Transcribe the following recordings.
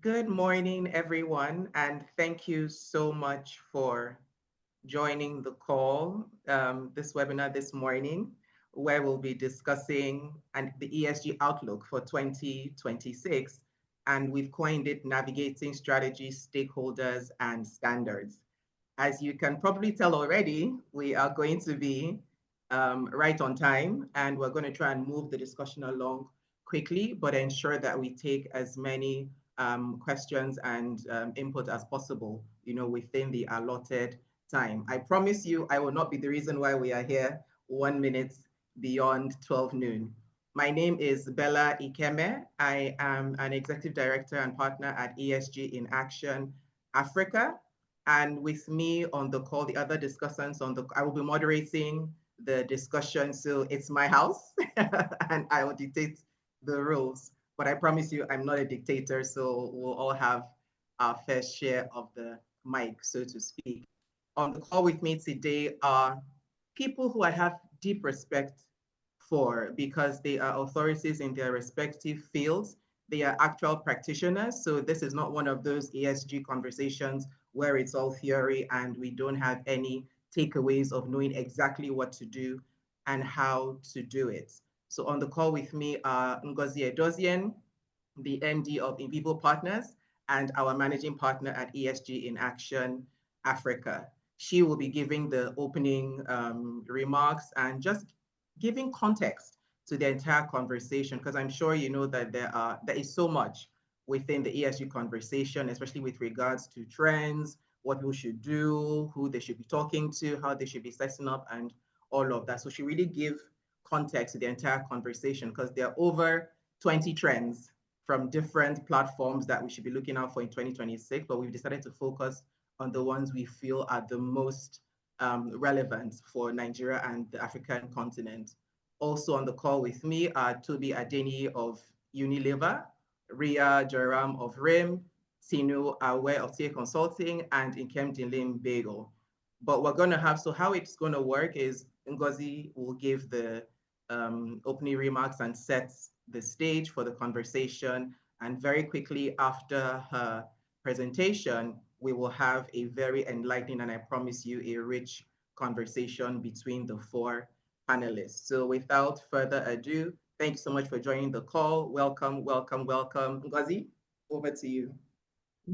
Good morning, everyone, and thank you so much for joining the call, this webinar this morning, where we'll be discussing the ESG outlook for 2026, and we've coined it Navigating Strategies, Stakeholders, and Standards. As you can probably tell already, we are going to be right on time, and we're going to try and move the discussion along quickly, but ensure that we take as many questions and input as possible, within the allotted time. I promise you, I will not be the reason why we are here 1 minute beyond 12 noon. My name is Bella Ikeme. I am an executive director and partner at ESG in Action Africa. And with me on the call, the other discussants I will be moderating the discussion. So it's my house and I will dictate the rules. But I promise you, I'm not a dictator, so we'll all have our fair share of the mic, so to speak. On the call with me today are people who I have deep respect for because they are authorities in their respective fields. They are actual practitioners, so this is not one of those ESG conversations where it's all theory and we don't have any takeaways of knowing exactly what to do and how to do it. So on the call with me are Ngozi Edozien, the MD of In Vivo Partners, and our managing partner at ESG in Action Africa. She will be giving the opening remarks and just giving context to the entire conversation, because I'm sure you know that there is so much within the ESG conversation, especially with regards to trends, what people should do, who they should be talking to, how they should be setting up, and all of that. So she really give context to the entire conversation because there are over 20 trends from different platforms that we should be looking out for in 2026, but we've decided to focus on the ones we feel are the most relevant for Nigeria and the African continent. Also on the call with me are Toby Adeni of Unilever, Ria Joram of RIM, Tinu Awe of TA Consulting, and Nkem Dinlim Bagel. But we're going to have, so how it's going to work is Ngozi will give the opening remarks and sets the stage for the conversation. And very quickly after her presentation, we will have a very enlightening and I promise you a rich conversation between the four panelists. So without further ado, thank you so much for joining the call. Welcome, welcome, welcome. Ngozi, over to you.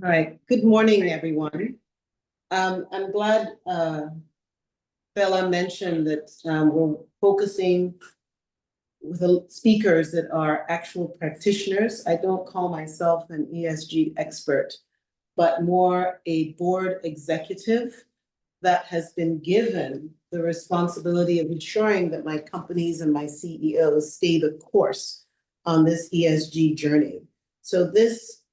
All right, good morning, everyone. I'm glad Bella mentioned that we're focusing with the speakers that are actual practitioners. I don't call myself an ESG expert, but more a board executive that has been given the responsibility of ensuring that my companies and my CEOs stay the course on this ESG journey. So this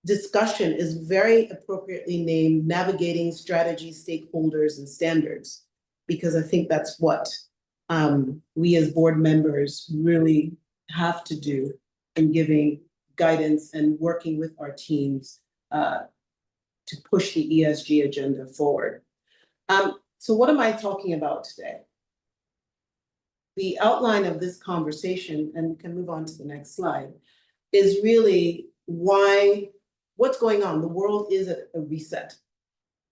discussion is very appropriately named Navigating Strategies, Stakeholders, and Standards, because I think that's what we as board members really have to do in giving guidance and working with our teams to push the ESG agenda forward. So what am I talking about today? The outline of this conversation, and we can move on to the next slide, is really what's going on. The world is at a reset,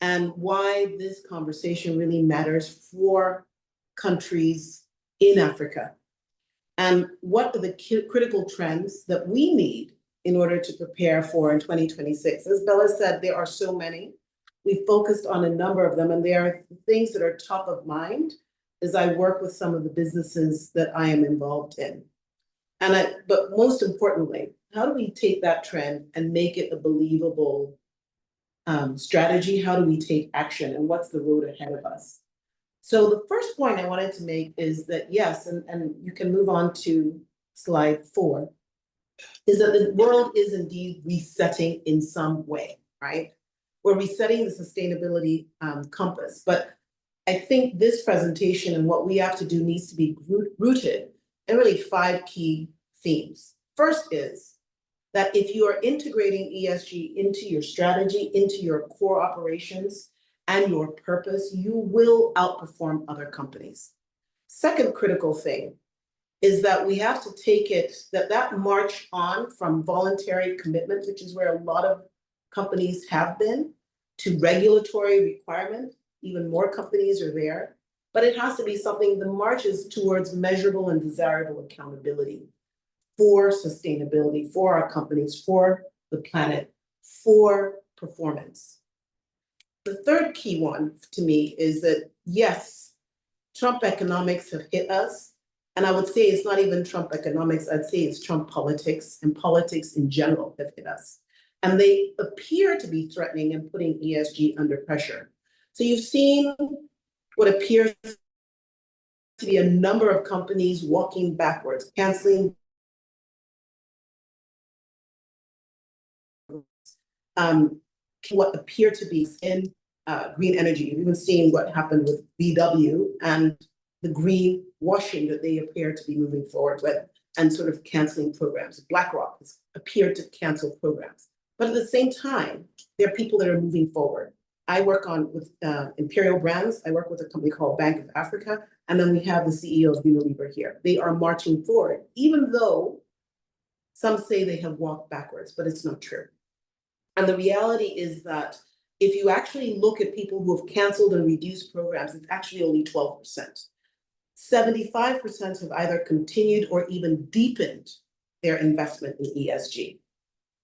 and why this conversation really matters for countries in Africa, and what are the critical trends that we need in order to prepare for in 2026. As Bella said, there are so many. We've focused on a number of them, and there are things that are top of mind as I work with some of the businesses that I am involved in. But most importantly, how do we take that trend and make it a believable strategy? How do we take action, and what's the road ahead of us? So the first point I wanted to make is that yes, and you can move on to slide 4, is that the world is indeed resetting in some way, right? We're resetting the sustainability compass, but I think this presentation and what we have to do needs to be rooted in really 5 key themes. First is that if you are integrating ESG into your strategy, into your core operations and your purpose, you will outperform other companies. Second critical thing is that we have to take it, that march on from voluntary commitment, which is where a lot of companies have been, to regulatory requirement, even more companies are there. But it has to be something that marches towards measurable and desirable accountability for sustainability, for our companies, for the planet, for performance. The third key one to me is that, yes, Trump economics have hit us. And I would say it's not even Trump economics, I'd say it's Trump politics, and politics in general have hit us. And they appear to be threatening and putting ESG under pressure. So you've seen what appears to be a number of companies walking backwards, canceling what appear to be in green energy. You've even seen what happened with VW and the green washing that they appear to be moving forward with and sort of canceling programs. BlackRock has appeared to cancel programs. But at the same time, there are people that are moving forward. I work with Imperial Brands. I work with a company called Bank of Africa. And then we have the CEO of Unilever here. They are marching forward, even though some say they have walked backwards, but it's not true. And the reality is that if you actually look at people who have canceled and reduced programs, it's actually only 12%. 75% have either continued or even deepened their investment in ESG.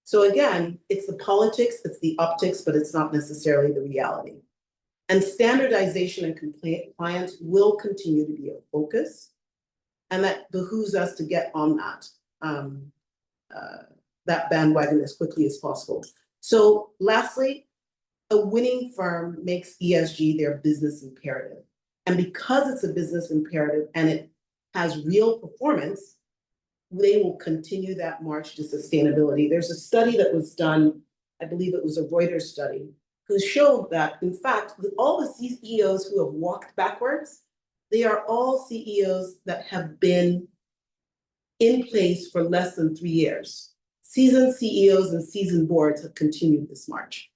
So again, it's the politics, it's the optics, but it's not necessarily the reality. And standardization and compliance will continue to be a focus, and that behooves us to get on that bandwagon as quickly as possible. So lastly, a winning firm makes ESG their business imperative. And because it's a business imperative and it has real performance, they will continue that march to sustainability. There's a study that was done, I believe it was a Reuters study, who showed that, in fact, all the CEOs who have walked backwards, they are all CEOs that have been in place for less than 3 years. Seasoned CEOs and seasoned boards have continued this march.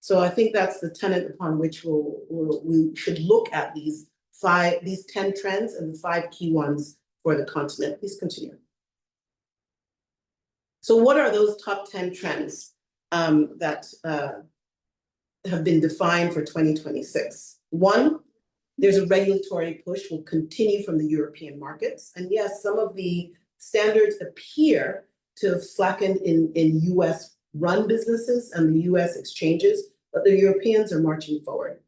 So I think that's the tenet upon which we should look at these 10 trends and the 5 key ones for the continent. Please continue. So what are those top 10 trends that have been defined for 2026? One, there's a regulatory push will continue from the European markets. And yes, some of the standards appear to have slackened in US run businesses and the US exchanges, but the Europeans are marching forward.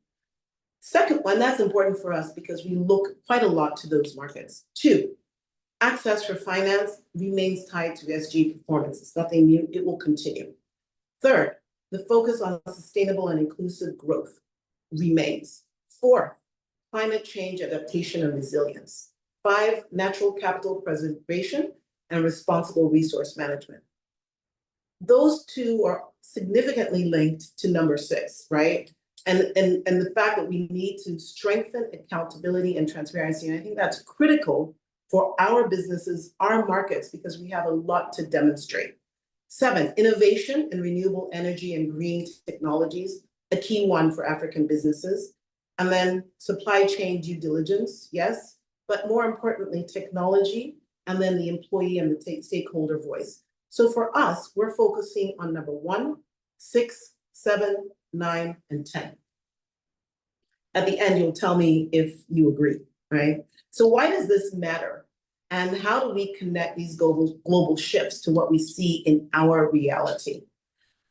Second one, that's important for us because we look quite a lot to those markets. 2, access for finance remains tied to ESG performance. It's nothing new, it will continue. Third, the focus on sustainable and inclusive growth remains. 4, climate change adaptation and resilience. 5, natural capital preservation and responsible resource management. Those 2 are significantly linked to number 6, right? And the fact that we need to strengthen accountability and transparency. And I think that's critical for our businesses, our markets, because we have a lot to demonstrate. 7, innovation in renewable energy and green technologies, a key one for African businesses. And then supply chain due diligence, yes, but more importantly, technology, and then the employee and the stakeholder voice. So for us, we're focusing on number 1, 6, 7, 9, and 10. At the end, you'll tell me if you agree, right? So why does this matter? And how do we connect these global shifts to what we see in our reality?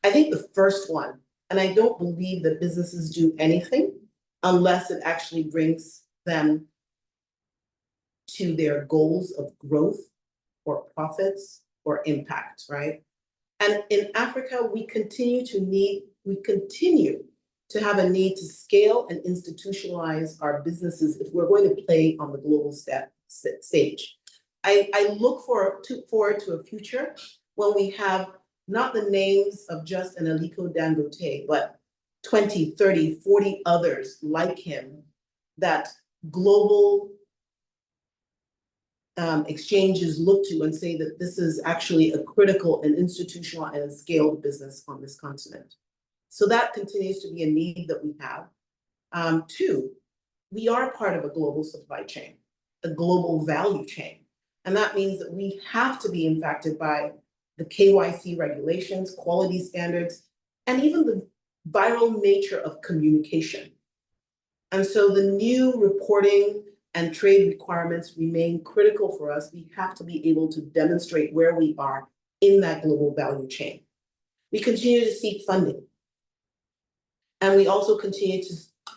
I think the first one, and I don't believe that businesses do anything unless it actually brings them to their goals of growth or profits or impact, right? And in Africa, we continue to have a need to scale and institutionalize our businesses if we're going to play on the global stage. I look forward to a future when we have not the names of just an Aliko Dangote, but 20, 30, 40 others like him that global exchanges look to and say that this is actually a critical and institutional and scaled business on this continent. So that continues to be a need that we have. 2, we are part of a global supply chain, a global value chain. And that means that we have to be impacted by the KYC regulations, quality standards, and even the viral nature of communication. And so the new reporting and trade requirements remain critical for us. We have to be able to demonstrate where we are in that global value chain. We continue to seek funding. And we also continue to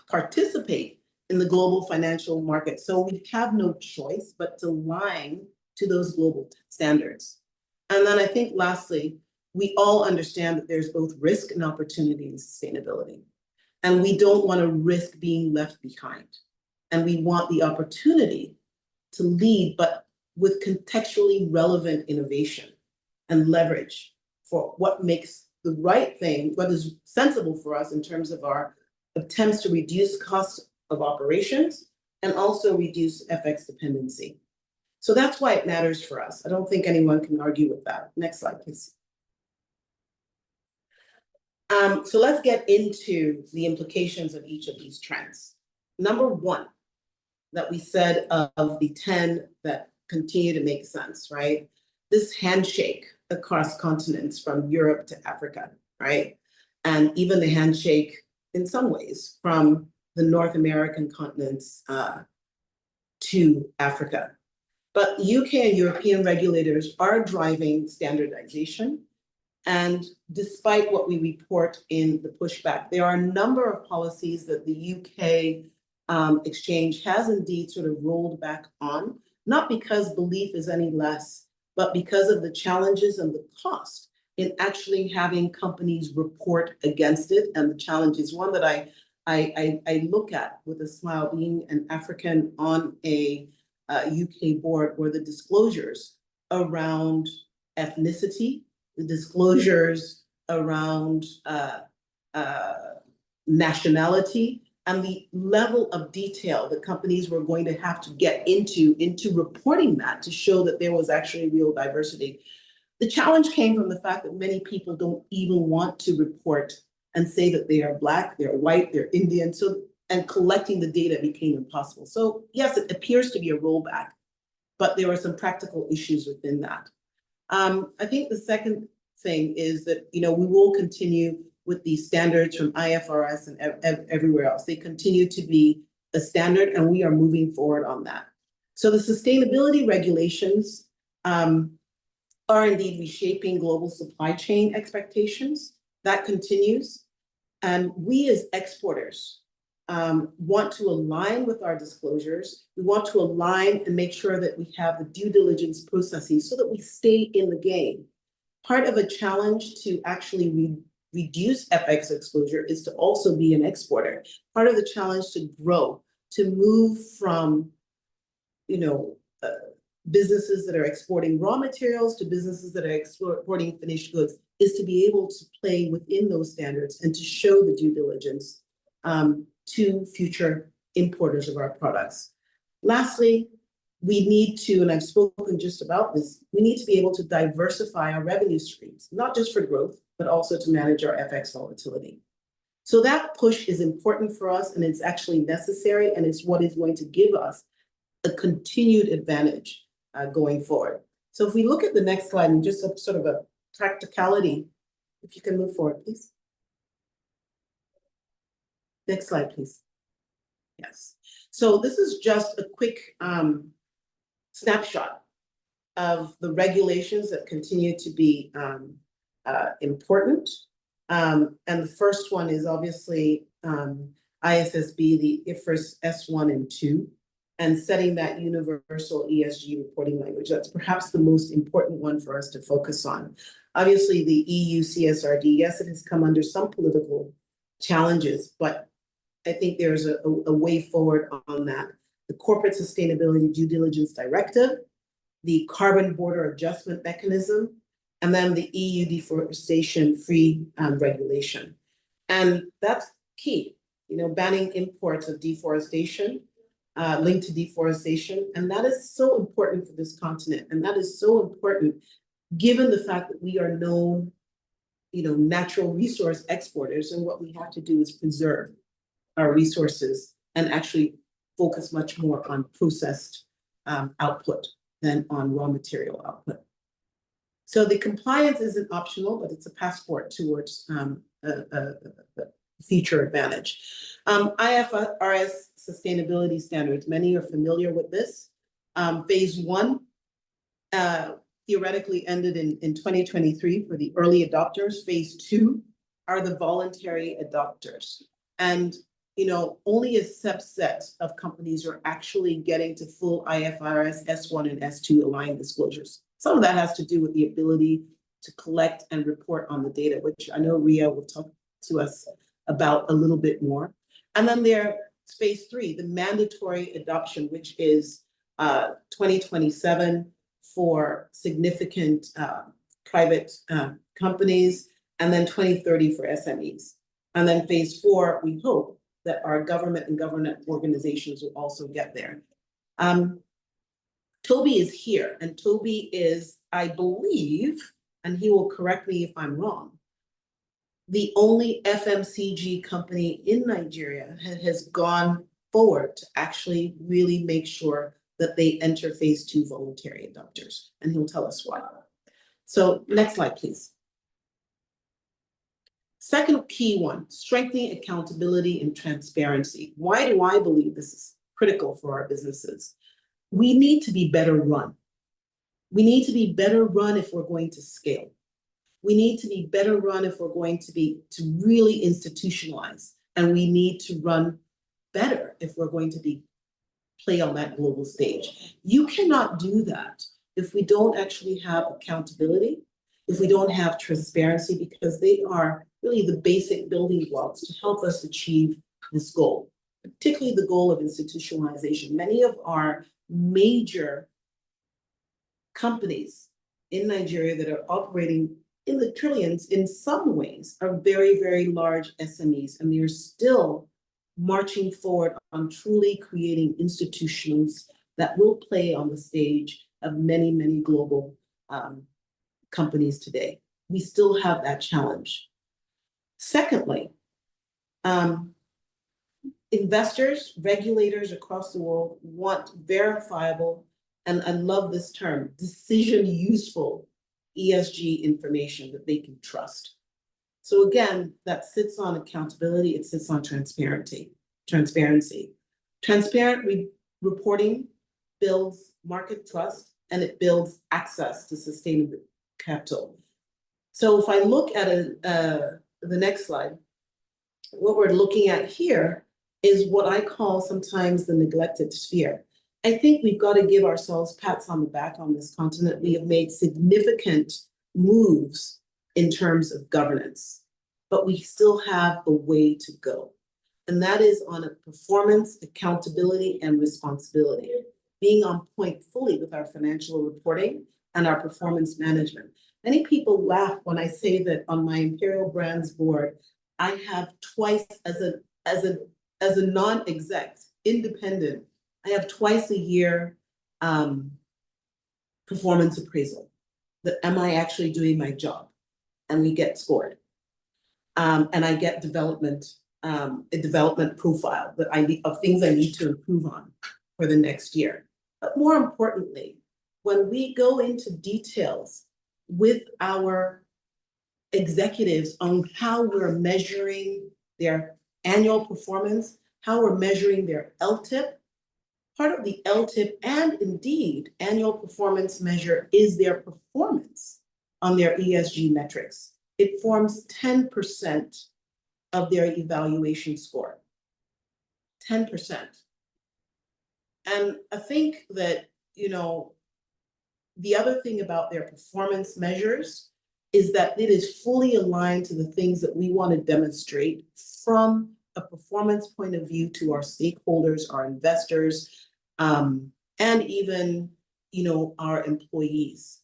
participate in the global financial market. So we have no choice but to align to those global standards. And then I think lastly, we all understand that there's both risk and opportunity in sustainability. And we don't want to risk being left behind. And we want the opportunity to lead, but with contextually relevant innovation and leverage for what makes the right thing, what is sensible for us in terms of our attempts to reduce costs of operations and also reduce FX dependency. So that's why it matters for us. I don't think anyone can argue with that. Next slide, please. So let's get into the implications of each of these trends. Number one, that we said of the 10 that continue to make sense, right? This handshake across continents from Europe to Africa, right? And even the handshake in some ways from the North American continents to Africa. But UK and European regulators are driving standardization. And despite what we report in the pushback, there are a number of policies that the UK exchange has indeed sort of rolled back on, not because belief is any less, but because of the challenges and the cost in actually having companies report against it. And the challenge is one that I look at with a smile, being an African on a UK board, where the disclosures around ethnicity, the disclosures around nationality, and the level of detail that companies were going to have to get into reporting that to show that there was actually real diversity. The challenge came from the fact that many people don't even want to report and say that they are Black, they're white, they're Indian, and collecting the data became impossible. So yes, it appears to be a rollback, but there are some practical issues within that. I think the second thing is that, we will continue with these standards from IFRS and everywhere else. They continue to be a standard, and we are moving forward on that. So the sustainability regulations are indeed reshaping global supply chain expectations. That continues. And we as exporters want to align with our disclosures. We want to align and make sure that we have the due diligence processes so that we stay in the game. Part of a challenge to actually reduce FX exposure is to also be an exporter. Part of the challenge to grow, to move from, businesses that are exporting raw materials to businesses that are exporting finished goods, is to be able to play within those standards and to show the due diligence to future importers of our products. Lastly, we need to, and I've spoken just about this, we need to be able to diversify our revenue streams, not just for growth, but also to manage our FX volatility. So that push is important for us, and it's actually necessary, and it's what is going to give us a continued advantage going forward. So if we look at the next slide, and just a sort of a practicality, if you can move forward, please. Next slide, please. Yes. So this is just a quick snapshot of the regulations that continue to be important. And the first one is obviously ISSB, the IFRS S1 and 2, and setting that universal ESG reporting language. That's perhaps the most important one for us to focus on. Obviously, the EU CSRD, yes, it has come under some political challenges, but I think there's a way forward on that. The Corporate Sustainability Due Diligence Directive, the Carbon Border Adjustment Mechanism, and then the EU Deforestation-Free Regulation. And that's key, banning imports of deforestation, linked to deforestation. And that is so important for this continent. And that is so important given the fact that we are known, natural resource exporters. And what we have to do is preserve our resources and actually focus much more on processed output than on raw material output. So the compliance isn't optional, but it's a passport towards a future advantage. IFRS sustainability standards, many are familiar with this. Phase one theoretically ended in 2023 for the early adopters. Phase two are the voluntary adopters. And only a subset of companies are actually getting to full IFRS S1 and S2 aligned disclosures. Some of that has to do with the ability to collect and report on the data, which I know Ria will talk to us about a little bit more. And then there's phase three, the mandatory adoption, which is 2027 for significant private companies, and then 2030 for SMEs. And then phase four, we hope that our government and government organizations will also get there. Toby is here, and Toby is, I believe, and he will correct me if I'm wrong, the only FMCG company in Nigeria has gone forward to actually really make sure that they enter phase two voluntary adopters, and he'll tell us why. So next slide, please. Second key one, strengthening accountability and transparency. Why do I believe this is critical for our businesses? We need to be better run. We need to be better run if we're going to scale. We need to be better run if we're going to really institutionalize. And we need to run better if we're going to play on that global stage. You cannot do that if we don't actually have accountability, if we don't have transparency, because they are really the basic building blocks to help us achieve this goal, particularly the goal of institutionalization. Many of our major companies in Nigeria that are operating in the trillions in some ways are very, very large SMEs, and they're still marching forward on truly creating institutions that will play on the stage of many, many global companies today. We still have that challenge. Secondly, investors, regulators across the world want verifiable, and I love this term, decision useful ESG information that they can trust. So again, that sits on accountability, it sits on transparency. Transparent reporting builds market trust, and it builds access to sustainable capital. So if I look at the next slide, what we're looking at here is what I call sometimes the neglected sphere. I think we've got to give ourselves pats on the back on this continent. We have made significant moves in terms of governance, but we still have a way to go. And that is on a performance, accountability, and responsibility, being on point fully with our financial reporting and our performance management. Many people laugh when I say that on my Imperial Brands board, I have twice as a non-exec, independent, I have twice a year performance appraisal. That am I actually doing my job? And we get scored. And I get a development profile that of things I need to improve on for the next year. But more importantly, when we go into details with our executives on how we're measuring their annual performance, how we're measuring their LTIP, part of the LTIP and indeed annual performance measure is their performance on their ESG metrics. It forms 10% of their evaluation score, 10%. And I think that, the other thing about their performance measures is that it is fully aligned to the things that we want to demonstrate from a performance point of view to our stakeholders, our investors, and even, our employees.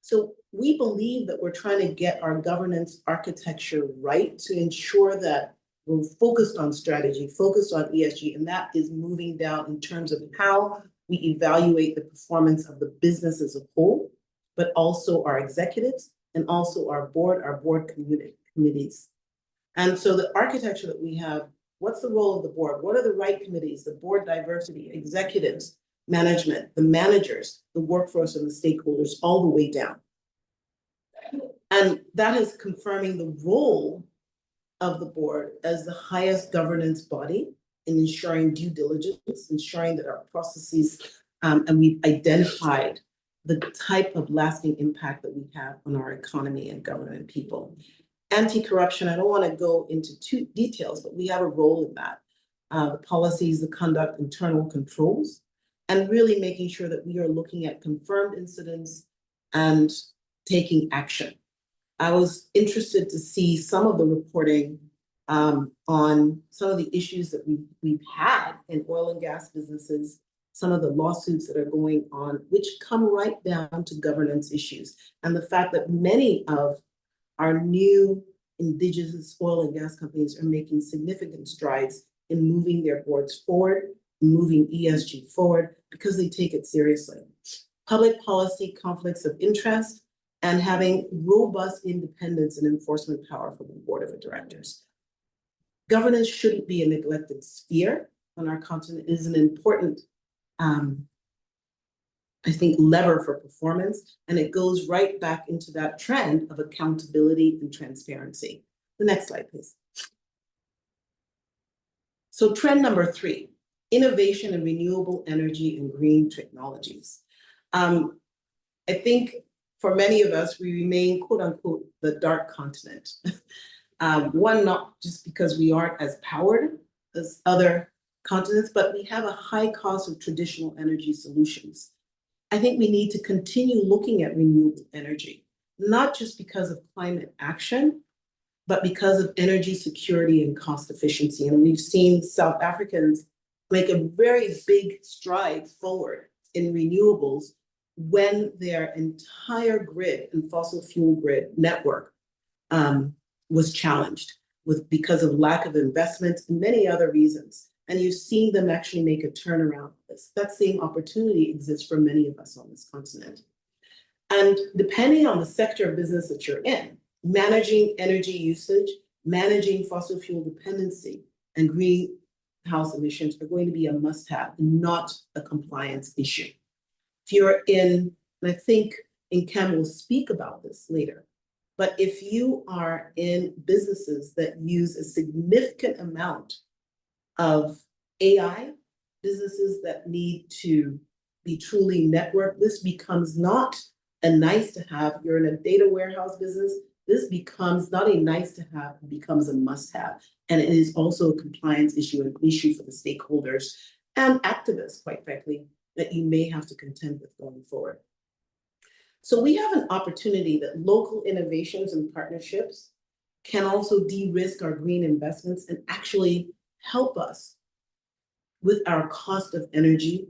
So we believe that we're trying to get our governance architecture right to ensure that we're focused on strategy, focused on ESG, and that is moving down in terms of how we evaluate the performance of the business as a whole, but also our executives and also our board committees. And so the architecture that we have, what's the role of the board? What are the right committees, the board diversity, executives, management, the managers, the workforce, and the stakeholders all the way down. And that is confirming the role of the board as the highest governance body in ensuring due diligence, ensuring that our processes, and we've identified the type of lasting impact that we have on our economy and government people. Anti-corruption, I don't want to go into too details, but we have a role in that. The policies, the conduct, internal controls, and really making sure that we are looking at confirmed incidents and taking action. I was interested to see some of the reporting on some of the issues that we've had in oil and gas businesses, some of the lawsuits that are going on, which come right down to governance issues. And the fact that many of our new indigenous oil and gas companies are making significant strides in moving their boards forward, moving ESG forward, because they take it seriously. Public policy conflicts of interest, and having robust independence and enforcement power for the board of directors. Governance shouldn't be a neglected sphere on our continent. It is an important, I think, lever for performance, and it goes right back into that trend of accountability and transparency. The next slide, please. So trend number 3, innovation in renewable energy and green technologies. I think for many of us, we remain, quote unquote, the dark continent. One, not just because we aren't as powered as other continents, but we have a high cost of traditional energy solutions. I think we need to continue looking at renewable energy, not just because of climate action, but because of energy security and cost efficiency. And we've seen South Africans make a very big stride forward in renewables when their entire grid and fossil fuel grid network was challenged because of lack of investment and many other reasons. And you've seen them actually make a turnaround. That same opportunity exists for many of us on this continent. And depending on the sector of business that you're in, managing energy usage, managing fossil fuel dependency, and greenhouse emissions are going to be a must-have, not a compliance issue. If you're in, and I think Nkem will speak about this later, but if you are in businesses that use a significant amount of AI, businesses that need to be truly networked, this becomes not a nice to have. You're in a data warehouse business, this becomes not a nice to have, it becomes a must have. And it is also a compliance issue, an issue for the stakeholders and activists, quite frankly, that you may have to contend with going forward. So we have an opportunity that local innovations and partnerships can also de-risk our green investments and actually help us with our cost of energy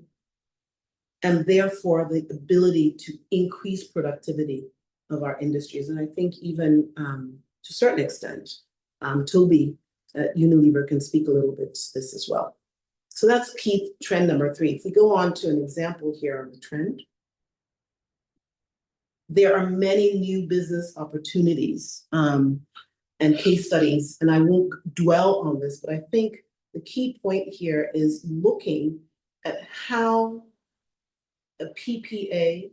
and therefore the ability to increase productivity of our industries. And I think even to a certain extent, Toby at Unilever can speak a little bit to this as well. So that's key trend number 3. If we go on to an example here of the trend, there are many new business opportunities and case studies, and I won't dwell on this, but I think the key point here is looking at how a PPA,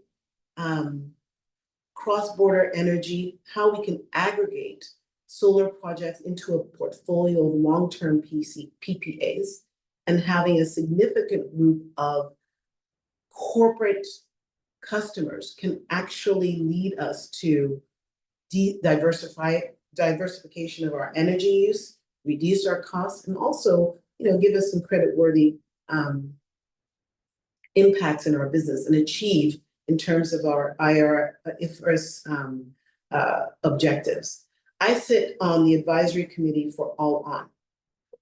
cross-border energy, how we can aggregate solar projects into a portfolio of long-term PPAs, and having a significant group of corporate customers can actually lead us to diversification of our energy use, reduce our costs, and also, give us some credit-worthy impacts in our business and achieve in terms of our IFRS objectives. I sit on the advisory committee for All On,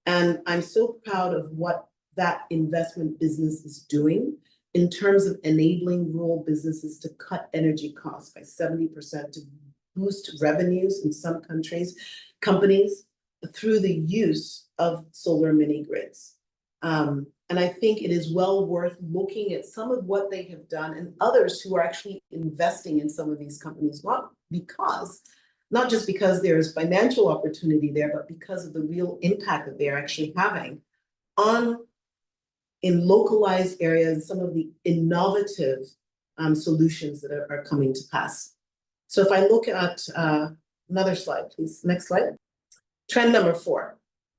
and I'm so proud of what that investment business is doing in terms of enabling rural businesses to cut energy costs by 70%, to boost revenues in some companies through the use of solar mini grids. And I think it is well worth looking at some of what they have done and others who are actually investing in some of these companies, not just because there is financial opportunity there, but because of the real impact that they're actually having in localized areas, some of the innovative solutions that are coming to pass. So if I look at another slide, please, next slide. Trend number 4,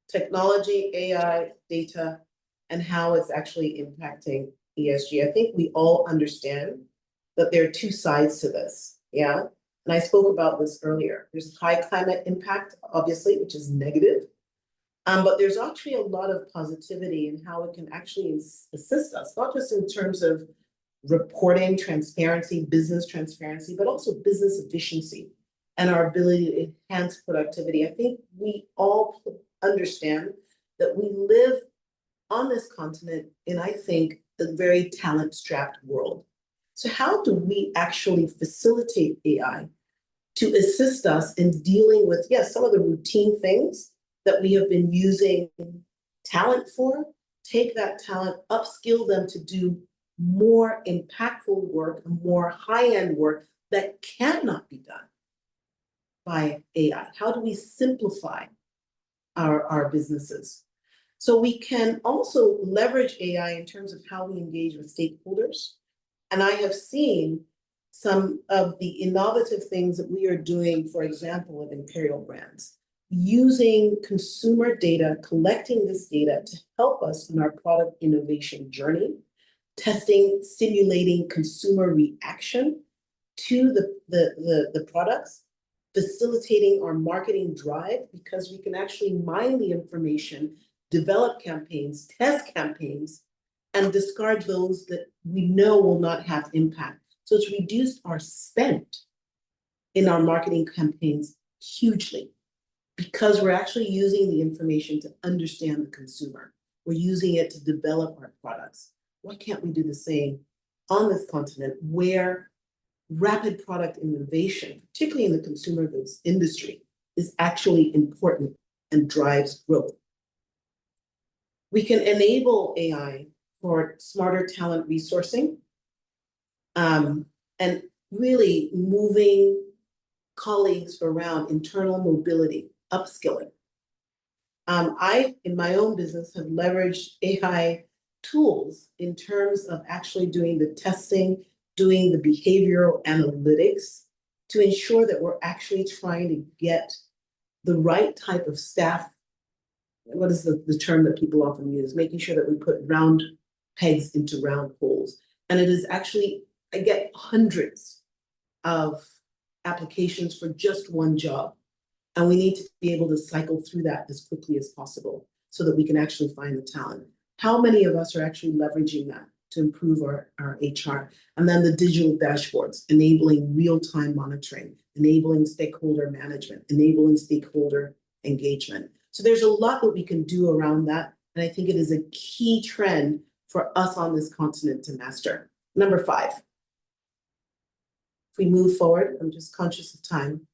technology, AI, data, and how it's actually impacting ESG. I think we all understand that there are two sides to this, yeah? And I spoke about this earlier. There's high climate impact, obviously, which is negative. But there's actually a lot of positivity in how it can actually assist us, not just in terms of reporting, transparency, business transparency, but also business efficiency and our ability to enhance productivity. I think we all understand that we live on this continent in, I think, a very talent-strapped world. So how do we actually facilitate AI to assist us in dealing with, yes, some of the routine things that we have been using talent for, take that talent, upskill them to do more impactful work, more high-end work that cannot be done by AI? How do we simplify our businesses? So we can also leverage AI in terms of how we engage with stakeholders. And I have seen some of the innovative things that we are doing, for example, at Imperial Brands, using consumer data, collecting this data to help us in our product innovation journey, testing, simulating consumer reaction to the products, facilitating our marketing drive, because we can actually mine the information, develop campaigns, test campaigns, and discard those that we know will not have impact. So it's reduced our spend in our marketing campaigns hugely, because we're actually using the information to understand the consumer. We're using it to develop our products. Why can't we do the same on this continent where rapid product innovation, particularly in the consumer goods industry, is actually important and drives growth? We can enable AI for smarter talent resourcing, and really moving colleagues around, internal mobility, upskilling. I, in my own business, have leveraged AI tools in terms of actually doing the testing, doing the behavioral analytics to ensure that we're actually trying to get the right type of staff. What is the term that people often use? Making sure that we put round pegs into round holes. And it is actually, I get hundreds of applications for just one job. And we need to be able to cycle through that as quickly as possible so that we can actually find the talent. How many of us are actually leveraging that to improve our HR? And then the digital dashboards, enabling real-time monitoring, enabling stakeholder management, enabling stakeholder engagement. So there's a lot that we can do around that. And I think it is a key trend for us on this continent to master. Number 5. If we move forward, I'm just conscious of time.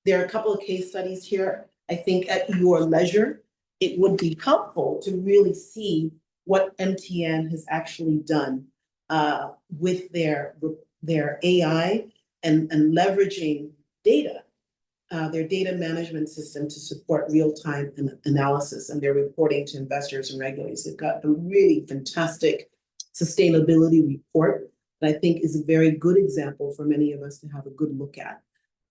There are a couple of case studies here. I think at your leisure, it would be helpful to really see what MTN has actually done with their AI and leveraging data, their data management system to support real-time analysis and their reporting to investors and regulators. They've got a really fantastic sustainability report that I think is a very good example for many of us to have a good look at.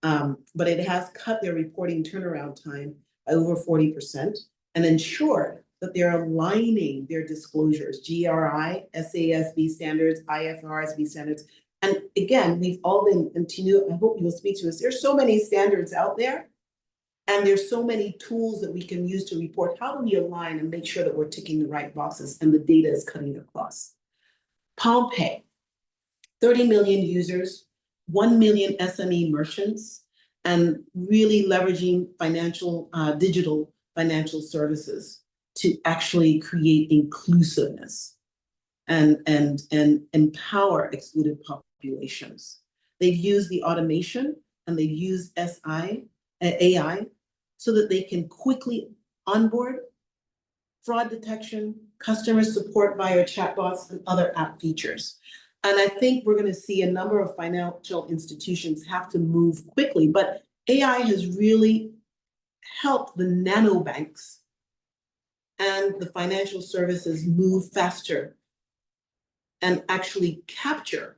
But it has cut their reporting turnaround time by over 40% and ensured that they're aligning their disclosures, GRI, SASB standards, IFRSB standards. And again, we've all been, and Tinu, I hope you'll speak to us, there's so many standards out there, and there's so many tools that we can use to report. How do we align and make sure that we're ticking the right boxes and the data is cutting across? PalmPay, 30 million users, 1 million SME merchants, and really leveraging digital financial services to actually create inclusiveness and empower excluded populations. They've used the automation and they've used AI so that they can quickly onboard, fraud detection, customer support via chatbots, and other app features. And I think we're going to see a number of financial institutions have to move quickly, but AI has really helped the nano banks and the financial services move faster and actually capture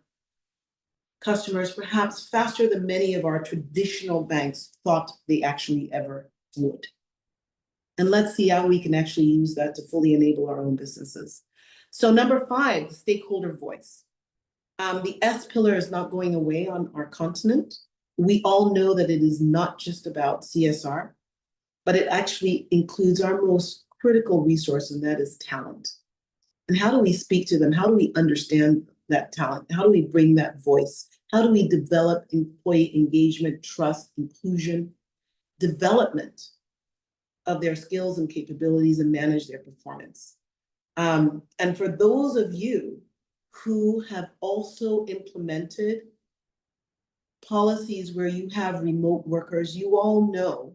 customers perhaps faster than many of our traditional banks thought they actually ever would. And let's see how we can actually use that to fully enable our own businesses. So number 5, stakeholder voice. The S pillar is not going away on our continent. We all know that it is not just about CSR, but it actually includes our most critical resource, and that is talent. And how do we speak to them? How do we understand that talent? How do we bring that voice? How do we develop employee engagement, trust, inclusion, development of their skills and capabilities and manage their performance? And for those of you who have also implemented policies where you have remote workers, you all know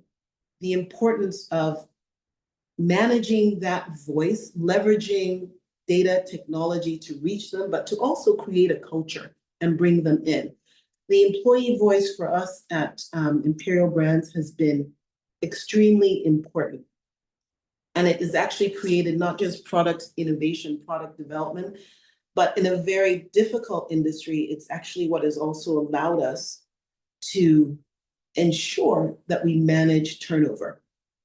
the importance of managing that voice, leveraging data technology to reach them, but to also create a culture and bring them in. The employee voice for us at Imperial Brands has been extremely important. And it has actually created not just product innovation, product development, but in a very difficult industry, it's actually what has also allowed us to ensure that we manage turnover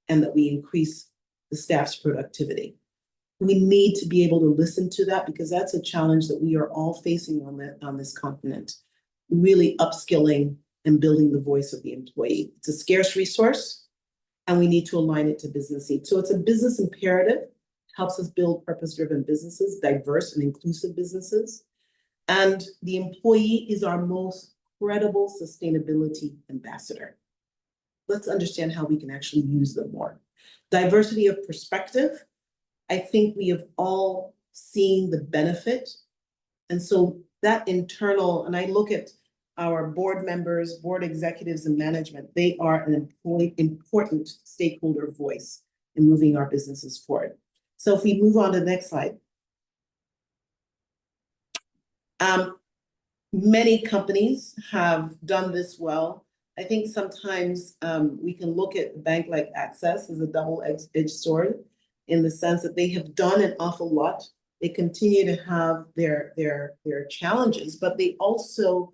and that we increase the staff's productivity. We need to be able to listen to that because that's a challenge that we are all facing on this continent. Really upskilling and building the voice of the employee. It's a scarce resource and we need to align it to business needs. So it's a business imperative, helps us build purpose-driven businesses, diverse and inclusive businesses. And the employee is our most credible sustainability ambassador. Let's understand how we can actually use them more. Diversity of perspective. I think we have all seen the benefit. And so that internal, and I look at our board members, board executives, and management, they are an important stakeholder voice in moving our businesses forward. So if we move on to the next slide. Many companies have done this well. I think sometimes we can look at a bank like Access as a double-edged sword in the sense that they have done an awful lot. They continue to have their challenges, but they also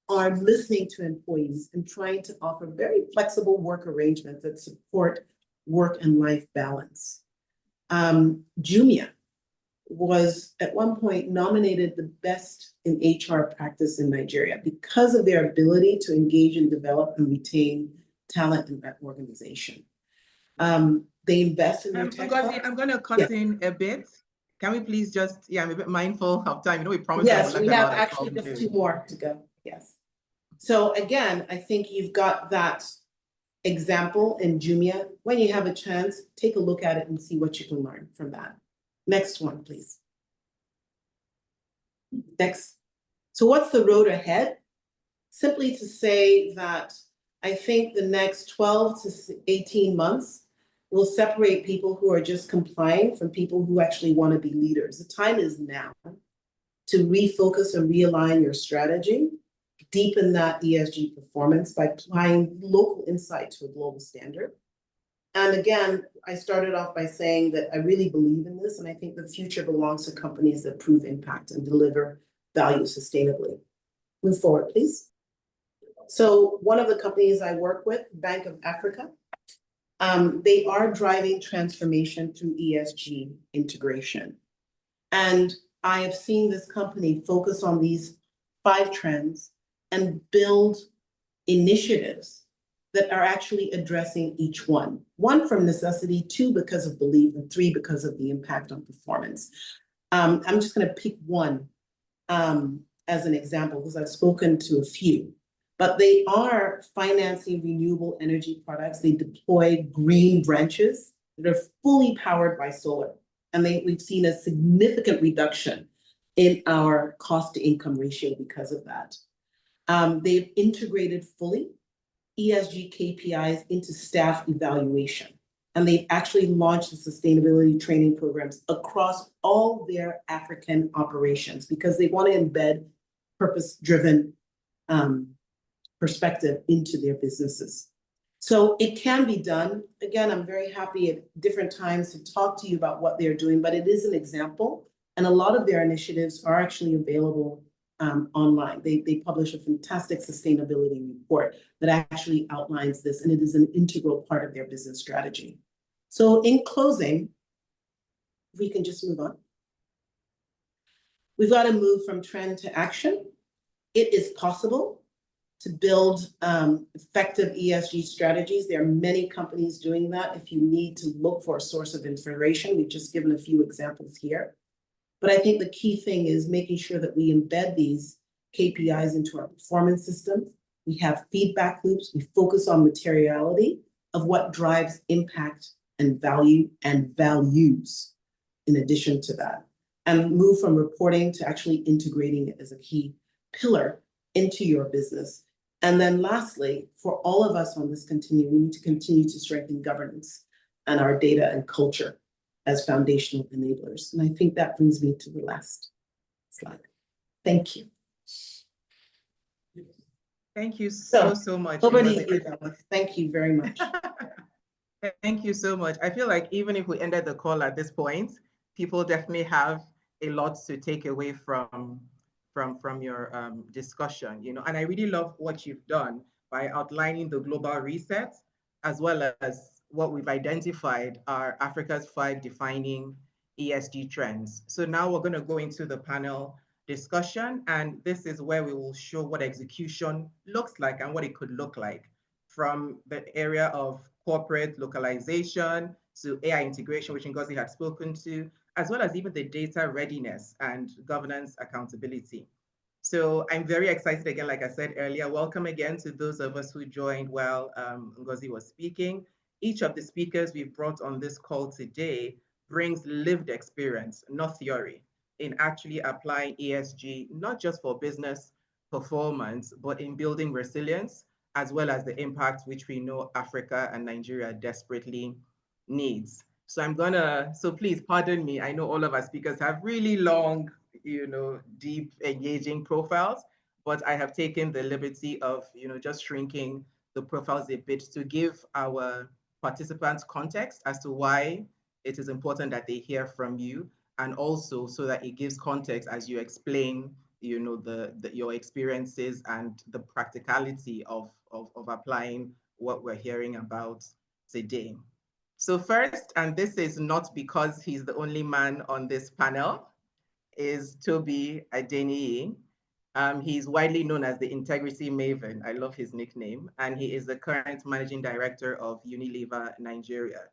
are listening to employees and trying to offer very flexible work arrangements that support work and life balance. Jumia was at one point nominated the best in HR practice in Nigeria because of their ability to engage and develop and retain talent in that organization. They invest in their tech hubs. I'm going to cut in a bit. Can we please just, I'm a bit mindful of time. You know, we promised. Yes, we have actually just 2 more to go. Yes. So again, I think you've got that example in Jumia. When you have a chance, take a look at it and see what you can learn from that. Next one, please. Next. So what's the road ahead? Simply to say that I think the next 12 to 18 months will separate people who are just complying from people who actually want to be leaders. The time is now to refocus and realign your strategy, deepen that ESG performance by applying local insight to a global standard. And again, I started off by saying that I really believe in this, and I think the future belongs to companies that prove impact and deliver value sustainably. Move forward, please. So one of the companies I work with, Bank of Africa, they are driving transformation through ESG integration. And I have seen this company focus on these 5 trends and build initiatives that are actually addressing each one. 1 from necessity, 2 because of belief, and 3 because of the impact on performance. I'm just going to pick one as an example because I've spoken to a few. But they are financing renewable energy products. They deploy green branches that are fully powered by solar. And we've seen a significant reduction in our cost to income ratio because of that. They've integrated fully ESG KPIs into staff evaluation. And they've actually launched the sustainability training programs across all their African operations because they want to embed purpose-driven perspective into their businesses. So it can be done. Again, I'm very happy at different times to talk to you about what they're doing, but it is an example. And a lot of their initiatives are actually available online. They publish a fantastic sustainability report that actually outlines this, and it is an integral part of their business strategy. So in closing, if we can just move on. We've got to move from trend to action. It is possible to build effective ESG strategies. There are many companies doing that. If you need to look for a source of information, we've just given a few examples here. But I think the key thing is making sure that we embed these KPIs into our performance systems. We have feedback loops. We focus on materiality of what drives impact and value and values in addition to that, and move from reporting to actually integrating it as a key pillar into your business. And then lastly, for all of us on this continuum, we need to continue to strengthen governance and our data and culture as foundational enablers. And I think that brings me to the last slide. Thank you. Thank you so much. Over to you, Bella. Thank you very much. Thank you so much. I feel like even if we ended the call at this point, people definitely have a lot to take away from your discussion, you know, and I really love what you've done by outlining the global reset, as well as what we've identified are Africa's 5 defining ESG trends. So now we're going to go into the panel discussion, and this is where we will show what execution looks like and what it could look like from the area of corporate localization to AI integration, which Ngozi had spoken to, as well as even the data readiness and governance accountability. So I'm very excited again, like I said earlier, welcome again to those of us who joined while Ngozi was speaking. Each of the speakers we've brought on this call today brings lived experience, not theory, in actually applying ESG, not just for business performance, but in building resilience, as well as the impact which we know Africa and Nigeria desperately needs. So please pardon me. I know all of our speakers have really long, you know, deep, engaging profiles, but I have taken the liberty of, you know, just shrinking the profiles a bit to give our participants context as to why it is important that they hear from you, and also so that it gives context as you explain, you know, your experiences and the practicality of applying what we're hearing about today. So first, and this is not because he's the only man on this panel, is Toby Adeniyi. He's widely known as the Integrity Maven. I love his nickname. And he is the current managing director of Unilever Nigeria.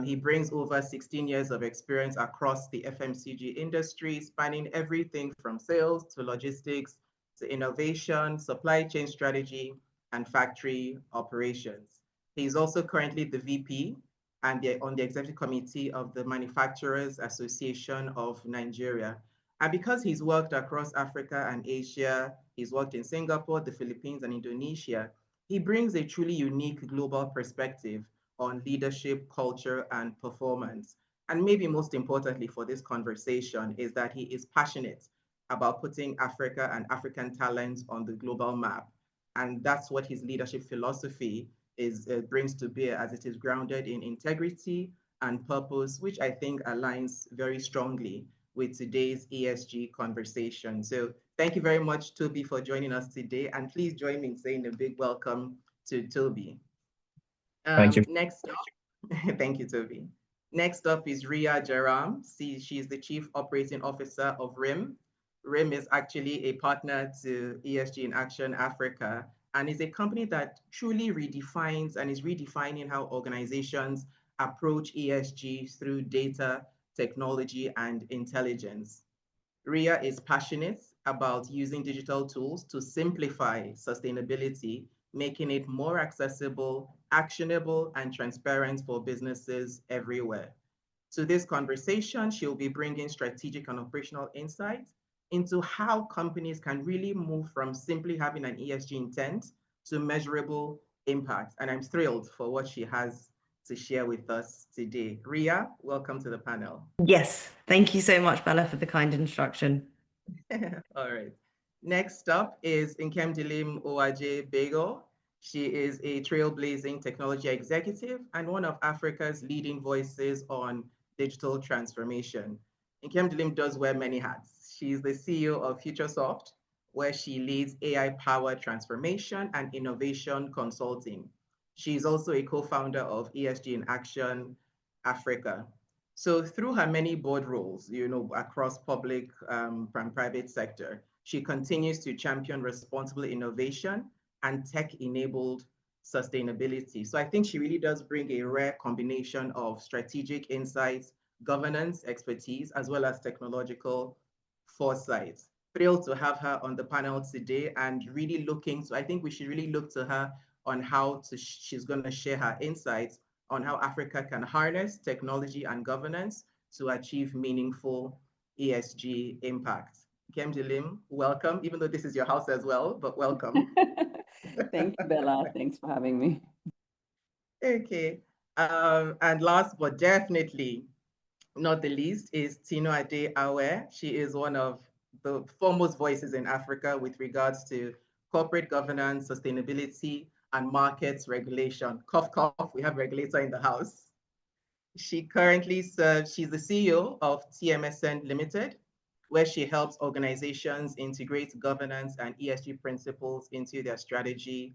He brings over 16 years of experience across the FMCG industry, spanning everything from sales to logistics to innovation, supply chain strategy, and factory operations. He's also currently the VP and on the executive committee of the Manufacturers Association of Nigeria. And because he's worked across Africa and Asia, he's worked in Singapore, the Philippines, and Indonesia, he brings a truly unique global perspective on leadership, culture, and performance. And maybe most importantly for this conversation is that he is passionate about putting Africa and African talents on the global map. And that's what his leadership philosophy brings to bear, as it is grounded in integrity and purpose, which I think aligns very strongly with today's ESG conversation. So thank you very much, Toby, for joining us today. And please join me in saying a big welcome to Toby. Thank you. Next up, thank you, Toby. Next up is Ria Jaram. She's the Chief Operating Officer of RIM. RIM is actually a partner to ESG in Action Africa, and is a company that truly redefines and is redefining how organizations approach ESG through data, technology, and intelligence. Ria is passionate about using digital tools to simplify sustainability, making it more accessible, actionable, and transparent for businesses everywhere. To this conversation, she'll be bringing strategic and operational insights into how companies can really move from simply having an ESG intent to measurable impact. And I'm thrilled for what she has to share with us today. Ria, welcome to the panel. Yes, thank you so much, Bella, for the kind introduction. All right. Next up is Nkemdilim Owaje Bego. She is a trailblazing technology executive and one of Africa's leading voices on digital transformation. Nkemdilim does wear many hats. She's the CEO of FutureSoft, where she leads AI-powered transformation and innovation consulting. She's also a co-founder of ESG in Action Africa. So through her many board roles, across public and private sector, she continues to champion responsible innovation and tech-enabled sustainability. So I think she really does bring a rare combination of strategic insights, governance expertise, as well as technological foresight. Thrilled to have her on the panel today and really I think we should really look to her on she's going to share her insights on how Africa can harness technology and governance to achieve meaningful ESG impact. Kemji Lim, welcome, even though this is your house as well, but welcome. Thank you, Bella. Thanks for having me. Okay. And last but definitely not the least is Tino Ade Awe. She is one of the foremost voices in Africa with regards to corporate governance, sustainability, and markets regulation. Cough, cough, we have regulator in the house. She currently serves, she's the CEO of TMSN Limited, where she helps organizations integrate governance and ESG principles into their strategy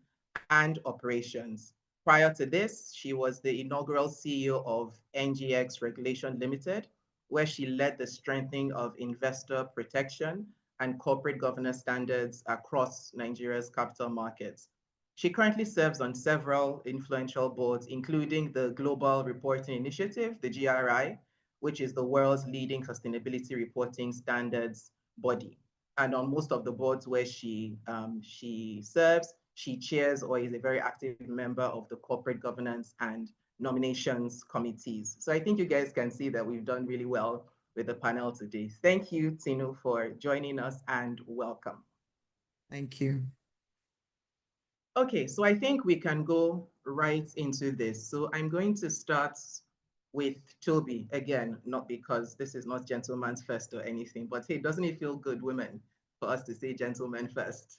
and operations. Prior to this, she was the inaugural CEO of NGX Regulation Limited, where she led the strengthening of investor protection and corporate governance standards across Nigeria's capital markets. She currently serves on several influential boards, including the Global Reporting Initiative, the GRI, which is the world's leading sustainability reporting standards body. And on most of the boards where she serves, she chairs or is a very active member of the corporate governance and nominations committees. So I think you guys can see that we've done really well with the panel today. Thank you, Tino, for joining us and welcome. Thank you. Okay, so I think we can go right into this. So I'm going to start with Toby, again, not because this is not gentleman's first or anything, but hey, doesn't it feel good, women, for us to say gentlemen first?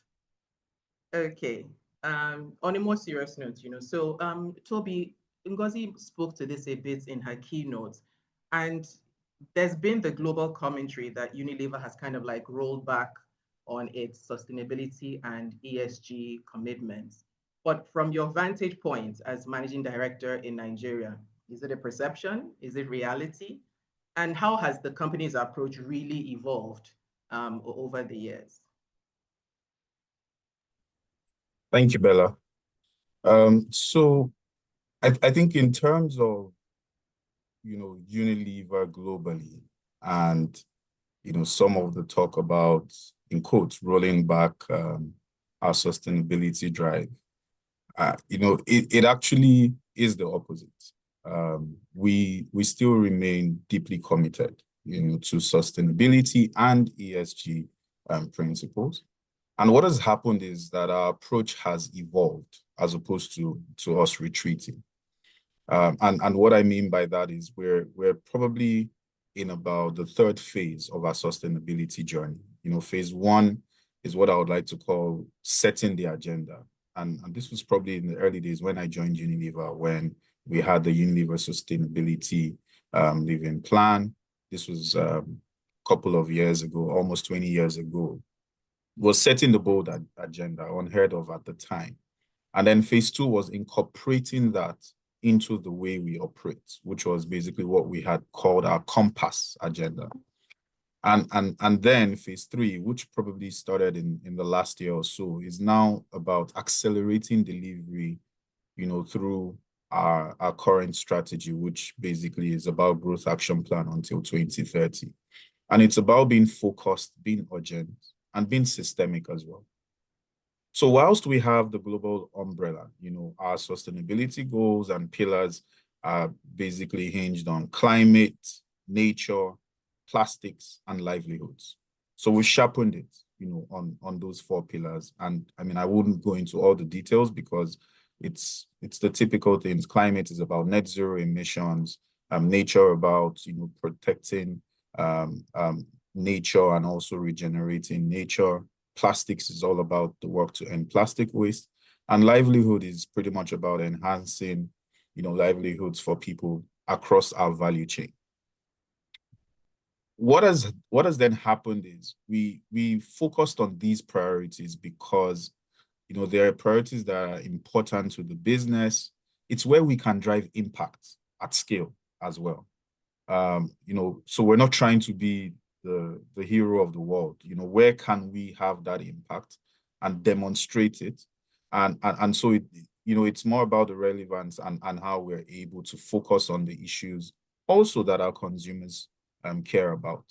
Okay, on a more serious note, so Toby, Ngozi spoke to this a bit in her keynote, and there's been the global commentary that Unilever has kind of like rolled back on its sustainability and ESG commitments. But from your vantage point as managing director in Nigeria, is it a perception? Is it reality? And how has the company's approach really evolved over the years? Thank you, Bella. So I think in terms of, Unilever globally and, some of the talk about, in quotes, rolling back our sustainability drive, it actually is the opposite. We still remain deeply committed, to sustainability and ESG principles. And what has happened is that our approach has evolved as opposed to us retreating. And what I mean by that is we're probably in about the third phase of our sustainability journey. Phase one is what I would like to call setting the agenda. And this was probably in the early days when I joined Unilever, when we had the Unilever Sustainability Living Plan. This was a couple of years ago, almost 20 years ago. Was setting the bold agenda, unheard of at the time. And then phase two was incorporating that into the way we operate, which was basically what we had called our compass agenda. And then phase three, which probably started in the last year or so, is now about accelerating delivery, through our current strategy, which basically is about growth action plan until 2030. And it's about being focused, being urgent, and being systemic as well. So whilst we have the global umbrella, our sustainability goals and pillars are basically hinged on climate, nature, plastics, and livelihoods. So we sharpened it, on those four pillars. And I mean, I wouldn't go into all the details because it's the typical things. Climate is about net zero emissions, nature about, protecting nature and also regenerating nature. Plastics is all about the work to end plastic waste. And livelihood is pretty much about enhancing, livelihoods for people across our value chain. what has then happened is we focused on these priorities because, you know, there are priorities that are important to the business. It's where we can drive impact at scale as well. You know, so we're not trying to be the hero of the world. You know, where can we have that impact and demonstrate it? And so it, you know, it's more about the relevance and how we're able to focus on the issues also that our consumers care about.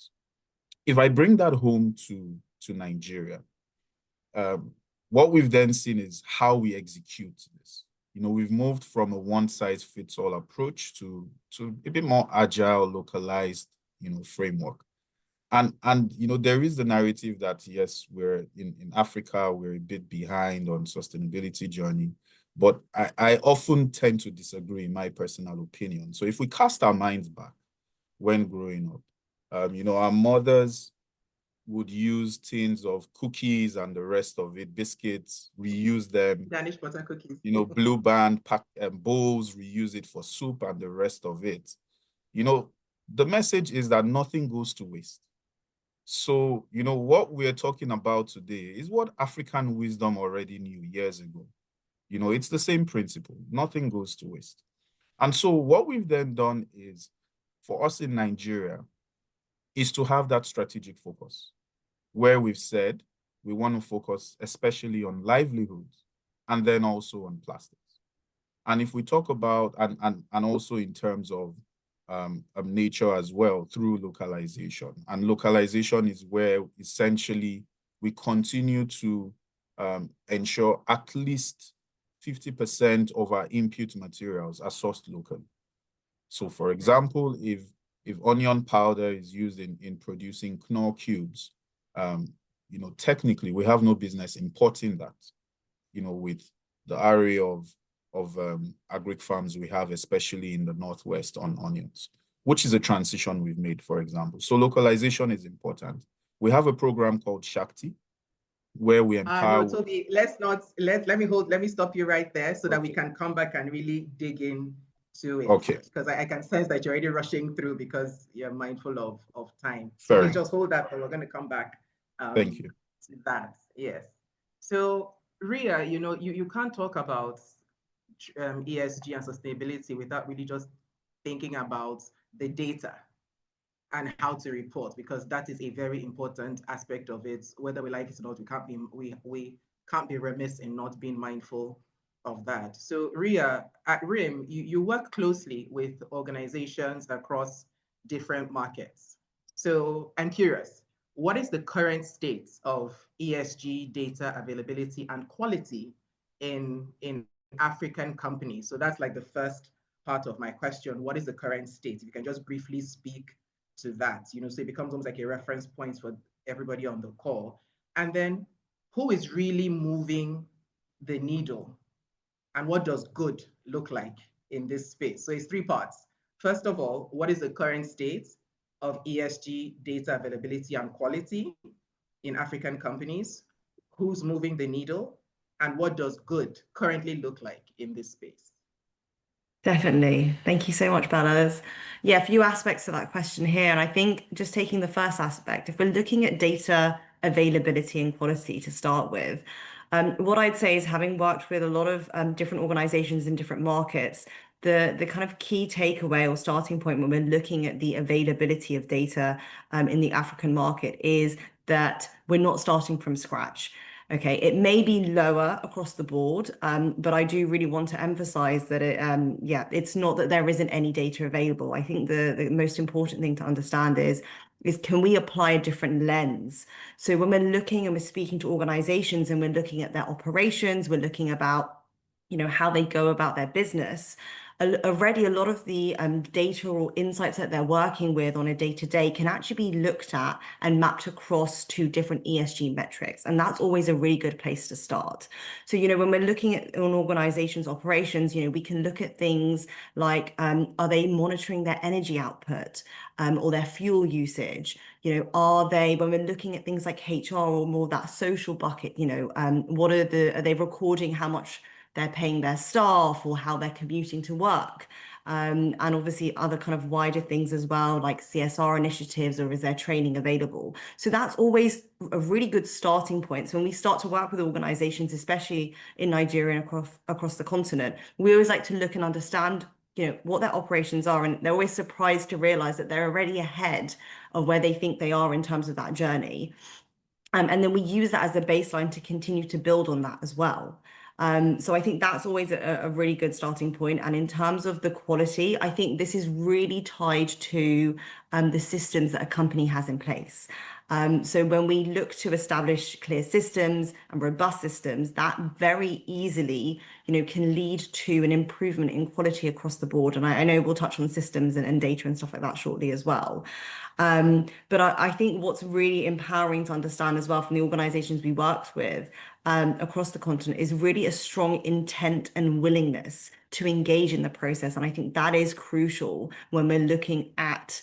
If I bring that home to Nigeria, what we've then seen is how we execute this. You know, we've moved from a one-size-fits-all approach to a bit more agile, localized, you know, framework. And you know, there is the narrative that yes, we're in Africa, we're a bit behind on sustainability journey, but I often tend to disagree in my personal opinion. So if we cast our minds back when growing up, you know, our mothers would use tins of cookies and the rest of it, biscuits, reuse them. Danish butter cookies. You know, blue band pack bowls, reuse it for soup and the rest of it. You know, the message is that nothing goes to waste. So, you know, what we're talking about today is what African wisdom already knew years ago. You know, it's the same principle. Nothing goes to waste. And so what we've then done is, for us in Nigeria, is to have that strategic focus, where we've said we want to focus especially on livelihoods and then also on plastics. And if we talk about, and also in terms of nature as well, through localization. And localization is where essentially we continue to ensure at least 50% of our input materials are sourced locally. So for example, if onion powder is used in producing Knorr cubes, you know, technically we have no business importing that, you know, with the array of agric farms we have, especially in the Northwest on onions, which is a transition we've made, for example. So localization is important. We have a program called Shakti, where we empower. No, Toby, let me stop you right there so that we can come back and really dig into it. Okay. Because I can sense that you're already rushing through because you're mindful of time. Fair So enough. just hold that, but we're going to come back Thank you. to that. Yes. So Ria, you know, you can't talk about ESG and sustainability without really just thinking about the data and how to report, because that is a very important aspect of it. Whether we like it or not, we can't be remiss in not being mindful of that. So Ria, at RIM, you work closely with organizations across different markets. So I'm curious, what is the current state of ESG data availability and quality in African companies? So that's like the first part of my question. What is the current state? If you can just briefly speak to that, you know, so it becomes almost like a reference point for everybody on the call. And then who is really moving the needle and what does good look like in this space? So it's three parts. First of all, what is the current state of ESG data availability and quality in African companies? Who's moving the needle? And what does good currently look like in this space? Definitely. Thank you so much, Bella. Yeah, a few aspects of that question here. And I think just taking the first aspect, if we're looking at data availability and quality to start with, what I'd say is, having worked with a lot of different organizations in different markets, the kind of key takeaway or starting point when we're looking at the availability of data in the African market is that we're not starting from scratch. Okay, it may be lower across the board, but I do really want to emphasize that it's not that there isn't any data available. I think the most important thing to understand is can we apply a different lens? So when we're looking and we're speaking to organizations and we're looking at their operations, we're looking about, you know, how they go about their business. Already a lot of the data or insights that they're working with on a day-to-day can actually be looked at and mapped across to different ESG metrics. And that's always a really good place to start. So, you know, when we're looking at an organization's operations, you know, we can look at things like, are they monitoring their energy output or their fuel usage? You know, are we're looking at things like HR or more that social bucket, you know, are they recording how much they're paying their staff or how they're commuting to work? and obviously other kind of wider things as well, like CSR initiatives, or is there training available? So that's always a really good starting point. So when we start to work with organizations, especially in Nigeria and across the continent, we always like to look and understand, what their operations are, and they're always surprised to realize that they're already ahead of where they think they are in terms of that journey. And then we use that as a baseline to continue to build on that as well. So I think that's always a really good starting point. And in terms of the quality, I think this is really tied to the systems that a company has in place. So when we look to establish clear systems and robust systems, that very easily, can lead to an improvement in quality across the board. And I know we'll touch on systems and data and stuff like that shortly as well. But I think what's really empowering to understand as well from the organizations we worked with across the continent is really a strong intent and willingness to engage in the process. And I think that is crucial when we're looking at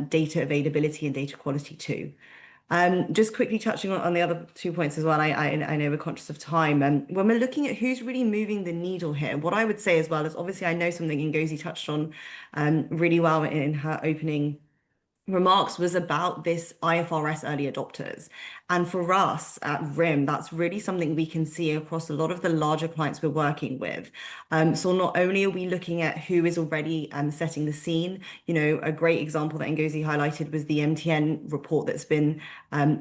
data availability and data quality too. Just quickly touching on the other 2 points as well, I know we're conscious of time. When we're looking at who's really moving the needle here, what I would say as well is, obviously I know something Ngozi touched on really well in her opening remarks, was about this IFRS early adopters. And for us at RIM, that's really something we can see across a lot of the larger clients we're working with. So not only are we looking at who is already setting the scene, a great example that Ngozi highlighted was the MTN report that's been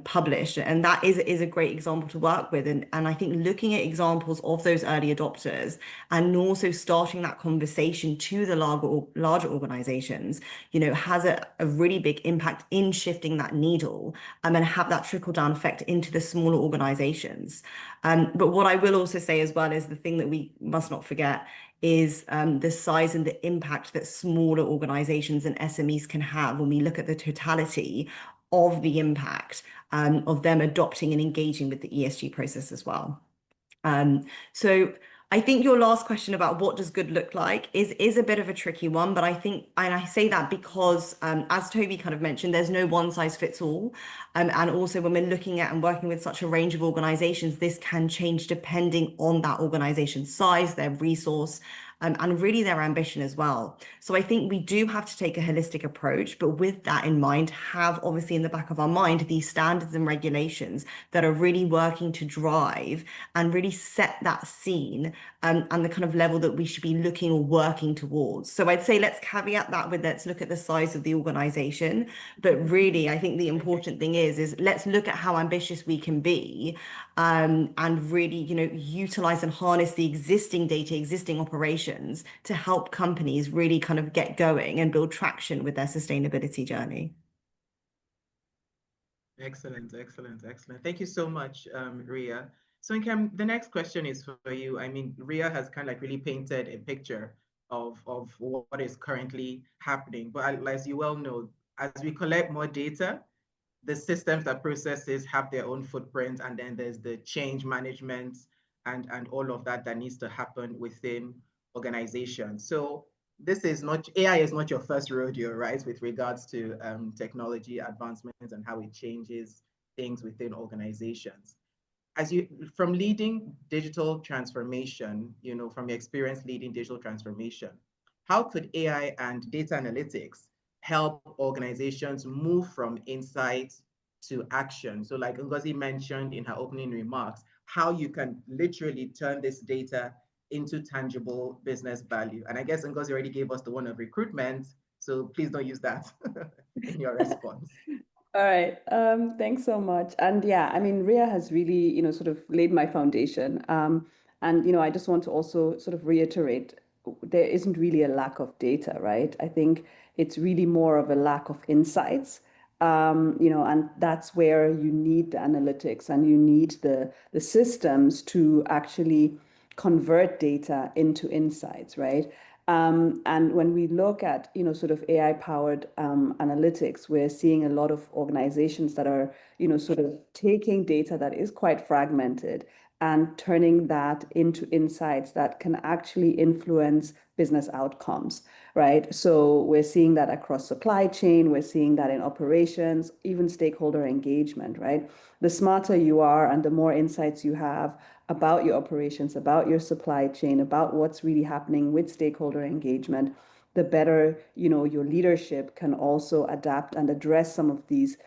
published. And that is a great example to work with. And I think looking at examples of those early adopters and also starting that conversation to the larger organizations, has a really big impact in shifting that needle and have that trickle down effect into the smaller organizations. But what I will also say as well is the thing that we must not forget is the size and the impact that smaller organizations and SMEs can have when we look at the totality of the impact of them adopting and engaging with the ESG process as well. So I think your last question about what does good look like is a bit of a tricky one, but I think, and I say that because, as Toby kind of mentioned, there's no one size fits all. And also when we're looking at and working with such a range of organizations, this can change depending on that organization's size, their resource, and really their ambition as well. So I think we do have to take a holistic approach, but with that in mind, have obviously in the back of our mind these standards and regulations that are really working to drive and really set that scene and the kind of level that we should be looking or working towards. So I'd say let's caveat that with, let's look at the size of the organization. But really, I think the important thing is let's look at how ambitious we can be and really, utilize and harness the existing data, existing operations to help companies really kind of get going and build traction with their sustainability journey. Excellent, excellent, excellent. Thank you so much, Ria. So Nkem, the next question is for you. I mean, Ria has kind of like really painted a picture of what is currently happening. But as you well know, as we collect more data, the systems that processes have their own footprint, and then there's the change management and all of that needs to happen within organizations. So this is not, AI is not your first rodeo, right, with regards to technology advancements and how it changes things within organizations. From leading digital transformation, from your experience leading digital transformation, how could AI and data analytics help organizations move from insight to action? So like Ngozi mentioned in her opening remarks, how you can literally turn this data into tangible business value. And I guess Ngozi already gave us the one of recruitment, so please don't use that in your response. All right. Thanks so much. And yeah, I mean, Ria has really, sort of laid my foundation. And, I just want to also sort of reiterate, there isn't really a lack of data, right? I think it's really more of a lack of insights. And that's where you need the analytics and you need the systems to actually convert data into insights, right? And when we look at, sort of AI-powered analytics, we're seeing a lot of organizations that are, sort of taking data that is quite fragmented and turning that into insights that can actually influence business outcomes, right? So we're seeing that across supply chain, we're seeing that in operations, even stakeholder engagement, right? The smarter you are and the more insights you have about your operations, about your supply chain, about what's really happening with stakeholder engagement, the better, your leadership can also adapt and address some of these,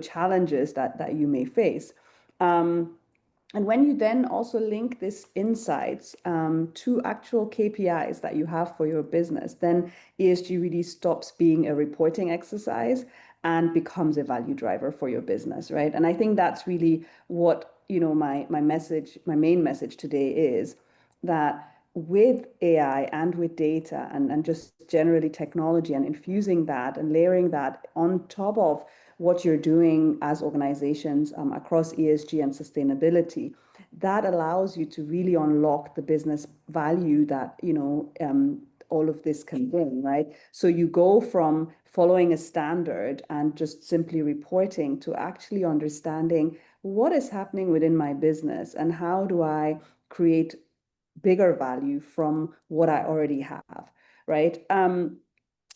challenges that you may face. And when you then also link this insights to actual KPIs that you have for your business, then ESG really stops being a reporting exercise and becomes a value driver for your business, right? And I think that's really what, my message, my main message today is that with AI and with data and just generally technology and infusing that and layering that on top of what you're doing as organizations across ESG and sustainability, that allows you to really unlock the business value that, all of this can bring, right? So you go from following a standard and just simply reporting to actually understanding what is happening within my business and how do I create bigger value from what I already have, right?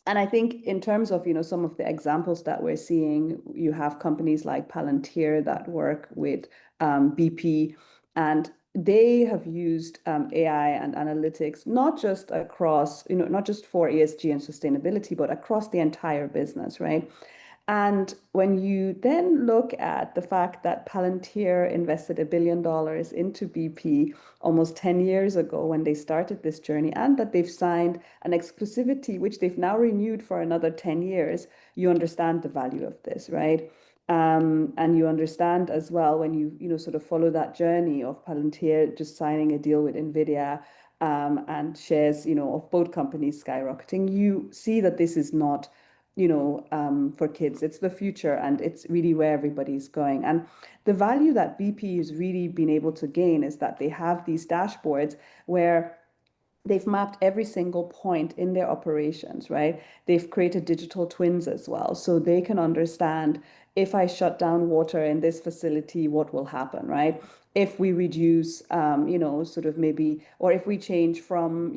And I think in terms of, some of the examples that we're seeing, you have companies like Palantir that work with BP, and they have used AI and analytics, not just across, not just for ESG and sustainability, but across the entire business, right? And when you then look at the fact that Palantir invested $1 billion into BP almost 10 years ago when they started this journey, and that they've signed an exclusivity, which they've now renewed for another 10 years, you understand the value of this, right? And you understand as well when you sort of follow that journey of Palantir just signing a deal with NVIDIA and shares, of both companies skyrocketing, you see that this is not for kids. It's the future and it's really where everybody's going. And the value that BP has really been able to gain is that they have these dashboards where they've mapped every single point in their operations, right? They've created digital twins as well. So they can understand if I shut down water in this facility, what will happen, right? If we reduce, sort of maybe, or if we change from,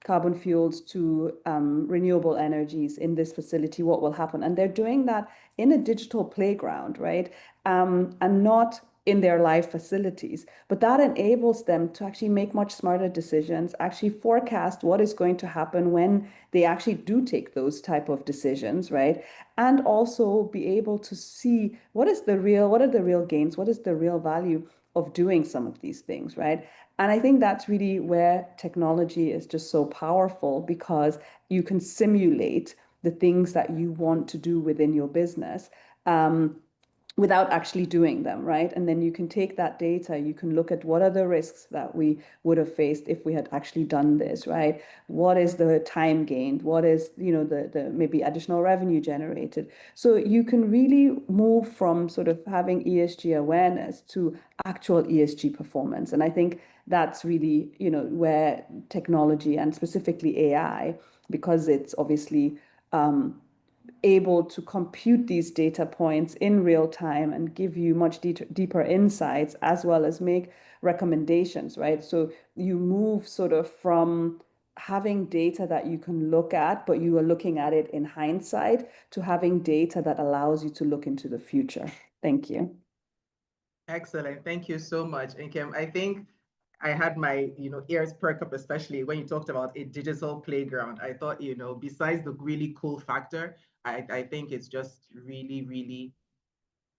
carbon fuels to renewable energies in this facility, what will happen? And they're doing that in a digital playground, right? And not in their live facilities. But that enables them to actually make much smarter decisions, actually forecast what is going to happen when they actually do take those type of decisions, right? And also be able to see what are the real gains, what is the real value of doing some of these things, right? And I think that's really where technology is just so powerful, because you can simulate the things that you want to do within your business without actually doing them, right? And then you can take that data, you can look at what are the risks that we would have faced if we had actually done this, right? What is the time gained? What is, the maybe additional revenue generated? So you can really move from sort of having ESG awareness to actual ESG performance. And I think that's really, where technology and specifically AI, because it's obviously able to compute these data points in real time and give you much deeper insights, as well as make recommendations, right? So you move sort of from having data that you can look at, but you are looking at it in hindsight, to having data that allows you to look into the future. Thank you. Excellent. Thank you so much, Nkem. I think I had my, ears perk up, especially when you talked about a digital playground. I thought, besides the really cool factor, I think it's just really, really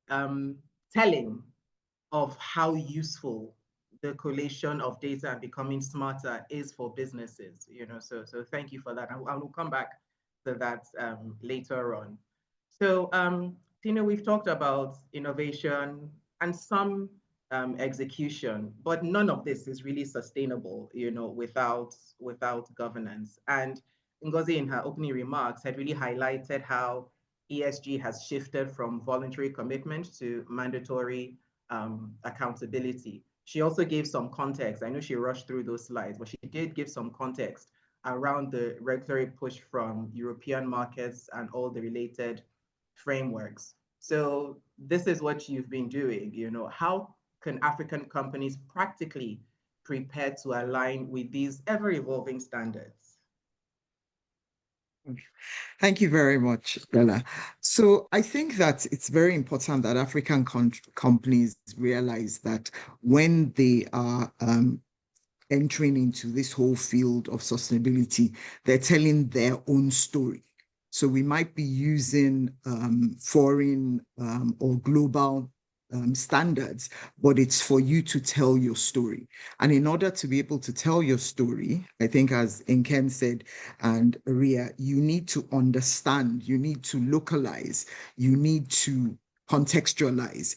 telling of how useful the collation of data and becoming smarter is for businesses. So thank you for that. I will come back to that later on. So, we've talked about innovation and some execution, but none of this is really sustainable, without governance. And Ngozi, in her opening remarks, had really highlighted how ESG has shifted from voluntary commitment to mandatory accountability. She also gave some context. I know she rushed through those slides, but she did give some context around the regulatory push from European markets and all the related frameworks. So this is what you've been doing. How can African companies practically prepare to align with these ever-evolving standards? Thank you very much, Bella. So I think that it's very important that African companies realize that when they are entering into this whole field of sustainability, they're telling their own story. So we might be using foreign or global standards, but it's for you to tell your story. And in order to be able to tell your story, I think as Nkem said, and Ria, you need to understand, you need to localize, you need to contextualize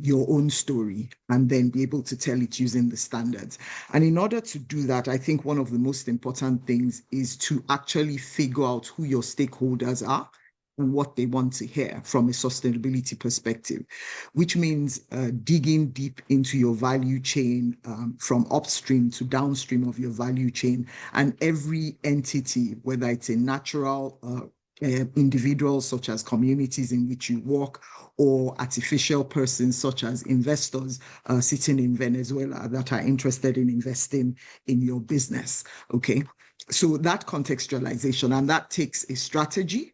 your own story and then be able to tell it using the standards. And in order to do that, I think one of the most important things is to actually figure out who your stakeholders are and what they want to hear from a sustainability perspective, which means digging deep into your value chain from upstream to downstream of your value chain, and every entity, whether it's a natural individuals such as communities in which you work, or artificial persons such as investors sitting in Venezuela that are interested in investing in your business. Okay, so that contextualization, and that takes a strategy.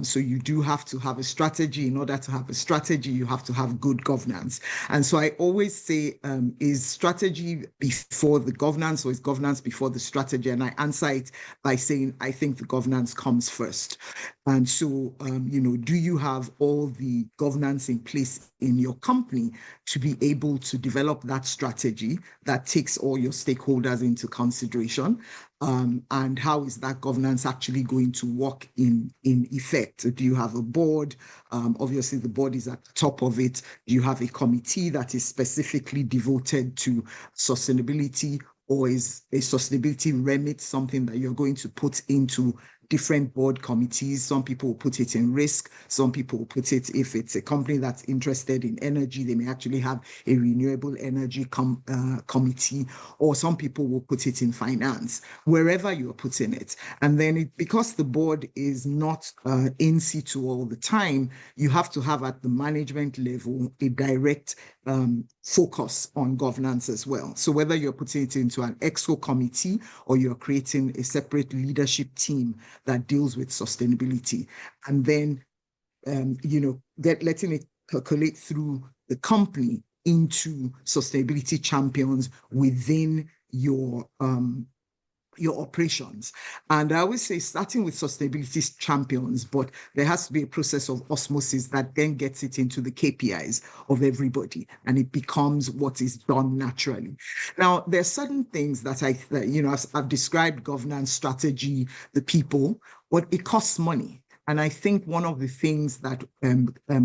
So you do have to have a strategy. In order to have a strategy, you have to have good governance. And so I always say, is strategy before the governance, or is governance before the strategy? And I answer it by saying, I think the governance comes first. And so, do you have all the governance in place in your company to be able to develop that strategy that takes all your stakeholders into consideration? And how is that governance actually going to work in effect? Do you have a board? Obviously, the board is at the top of it. Do you have a committee that is specifically devoted to sustainability, or is a sustainability remit something that you're going to put into different board committees? Some people will put it in risk. Some people will put it, if it's a company that's interested in energy, they may actually have a renewable energy committee, or some people will put it in finance, wherever you're putting it. And then because the board is not in situ all the time, you have to have at the management level a direct focus on governance as well. So whether you're putting it into an EXCO committee or you're creating a separate leadership team that deals with sustainability, and then letting it percolate through the company into sustainability champions within your operations. And I always say, starting with sustainability champions, but there has to be a process of osmosis that then gets it into the KPIs of everybody, and it becomes what is done naturally. Now, there are certain things that I've described: governance, strategy, the people, but it costs money. And I think one of the things that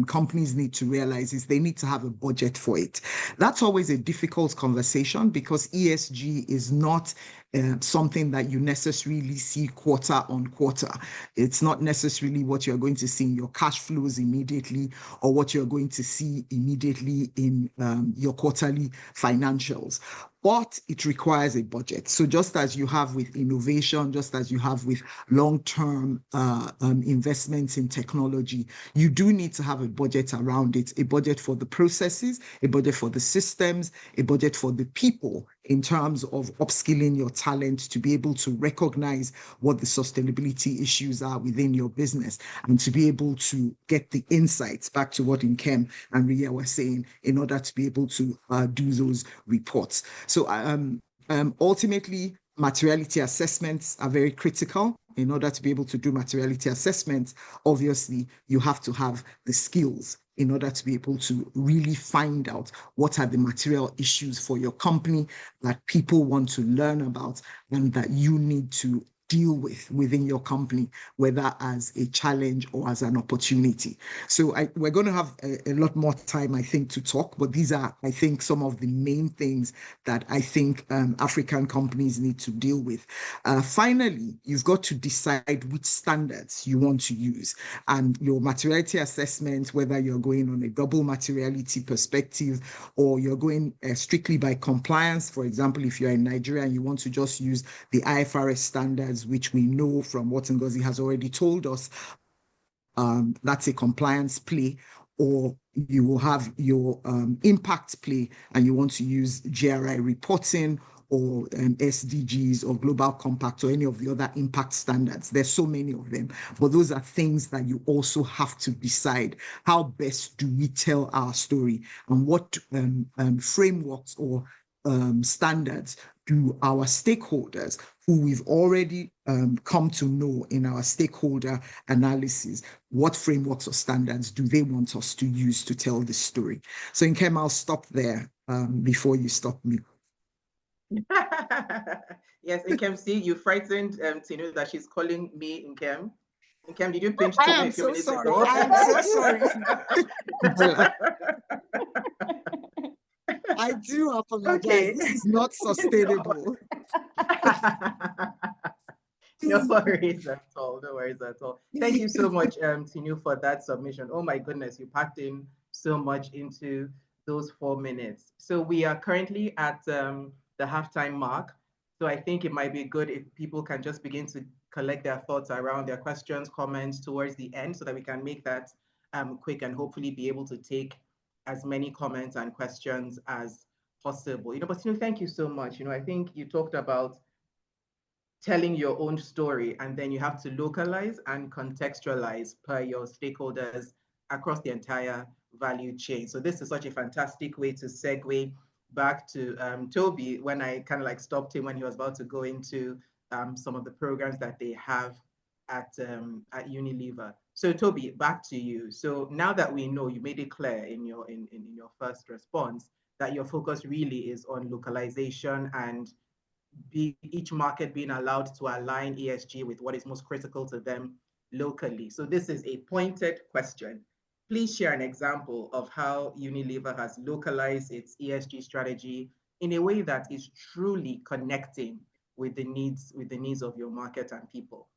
companies need to realize is they need to have a budget for it. That's always a difficult conversation, because ESG is not something that you necessarily see quarter on quarter. It's not necessarily what you're going to see in your cash flows immediately, or what you're going to see immediately in your quarterly financials. But it requires a budget. So just as you have with innovation, just as you have with long-term investments in technology, you do need to have a budget around it, a budget for the processes, a budget for the systems, a budget for the people, in terms of upskilling your talent to be able to recognize what the sustainability issues are within your business, and to be able to get the insights, back to what Nkem and Ria were saying, in order to be able to do those reports. So ultimately, materiality assessments are very critical. In order to be able to do materiality assessments, obviously, you have to have the skills in order to be able to really find out what are the material issues for your company that people want to learn about, and that you need to deal with within your company, whether as a challenge or as an opportunity. So we're going to have a lot more time, I think, to talk, but these are, I think, some of the main things that I think African companies need to deal with. Finally, you've got to decide which standards you want to use, and your materiality assessment, whether you're going on a double materiality perspective or you're going strictly by compliance. For example, if you're in Nigeria and you want to just use the IFRS standards, which we know from what Ngozi has already told us, that's a compliance play. Or you will have your impact play, and you want to use GRI reporting, or SDGs, or Global Compact, or any of the other impact standards. There's so many of them, but those are things that you also have to decide. How best do we tell our story, and what frameworks or standards do our stakeholders, who we've already come to know in our stakeholder analysis, what frameworks or standards do they want us to use to tell this story? So Nkem, I'll stop there before you stop me. Yes, Nkem, see, you frightened Tinu that she's calling me Nkem. Nkem, did you pinch I Tinu am a few so minutes sorry. ago? I am so sorry. I do apologize. Okay. This is not sustainable. No worries at all. No worries at all. Thank you so much, Tinu, for that submission. Oh my goodness, you packed in so much into those 4 minutes. So we are currently at the halftime mark. So I think it might be good if people can just begin to collect their thoughts around their questions, comments towards the end, so that we can make that quick and hopefully be able to take as many comments and questions as possible. But Tinu, thank you so much. I think you talked about telling your own story, and then you have to localize and contextualize per your stakeholders across the entire value chain. So this is such a fantastic way to segue back to Toby, when I kind of like stopped him when he was about to go into some of the programs that they have at Unilever. So Toby, back to you. So now that we know, you made it clear in your first response that your focus really is on localization and each market being allowed to align ESG with what is most critical to them locally. So this is a pointed question. Please share an example of how Unilever has localized its ESG strategy in a way that is truly connecting with the needs of your market and people.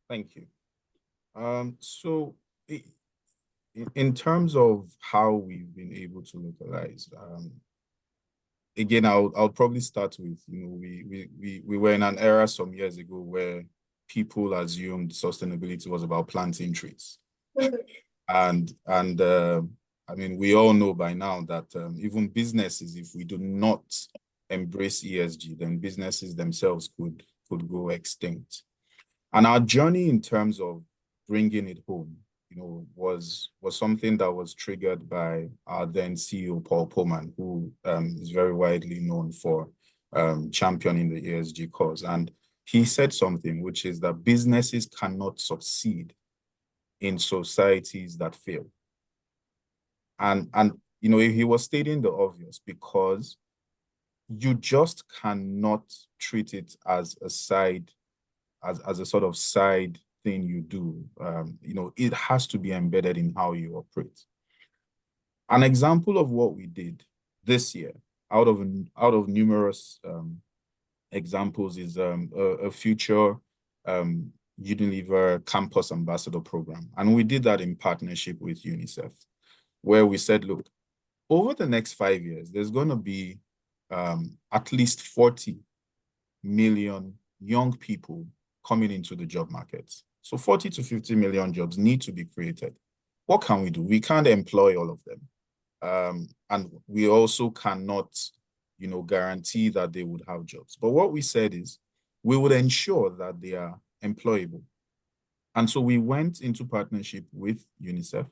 Thank you. So in terms of how we've been able to localize, again, I'll probably start with, we were in an era some years ago where people assumed sustainability was about planting trees. And I mean, we all know by now that even businesses, if we do not embrace ESG, then businesses themselves could go extinct. And our journey in terms of bringing it home, was something that was triggered by our then CEO, Paul Pullman, who is very widely known for championing the ESG cause. And he said something, which is that businesses cannot succeed in societies that fail. And he was stating the obvious, because you just cannot treat it as a side, as a sort of side thing you do. It has to be embedded in how you operate. An example of what we did this year, out of numerous examples, is a future Unilever Campus Ambassador program. And we did that in partnership with UNICEF, where we said, look, over the next 5 years, there's going to be at least 40 million young people coming into the job markets. So 40 to 50 million jobs need to be created. What can we do? We can't employ all of them. And we also cannot, guarantee that they would have jobs. But what we said is we would ensure that they are employable. And so we went into partnership with UNICEF,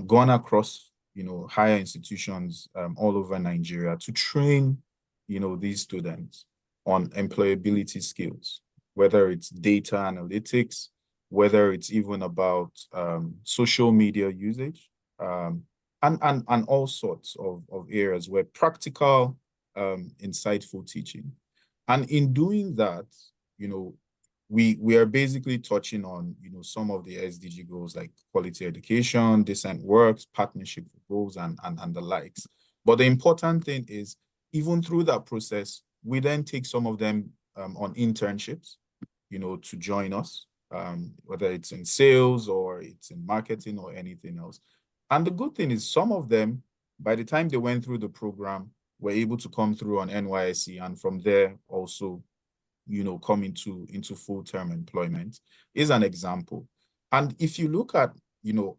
gone across, higher institutions all over Nigeria to train, these students on employability skills, whether it's data analytics, whether it's even about social media usage, and all sorts of areas where practical, insightful teaching. And in doing that, we are basically touching on, some of the SDG goals like quality education, decent work, partnership goals, and the likes. But the important thing is, even through that process, we then take some of them on internships, to join us, whether it's in sales or it's in marketing or anything else. And the good thing is, some of them, by the time they went through the program, were able to come through on NYSC, and from there also, come into full-term employment, is an example. And if you look at,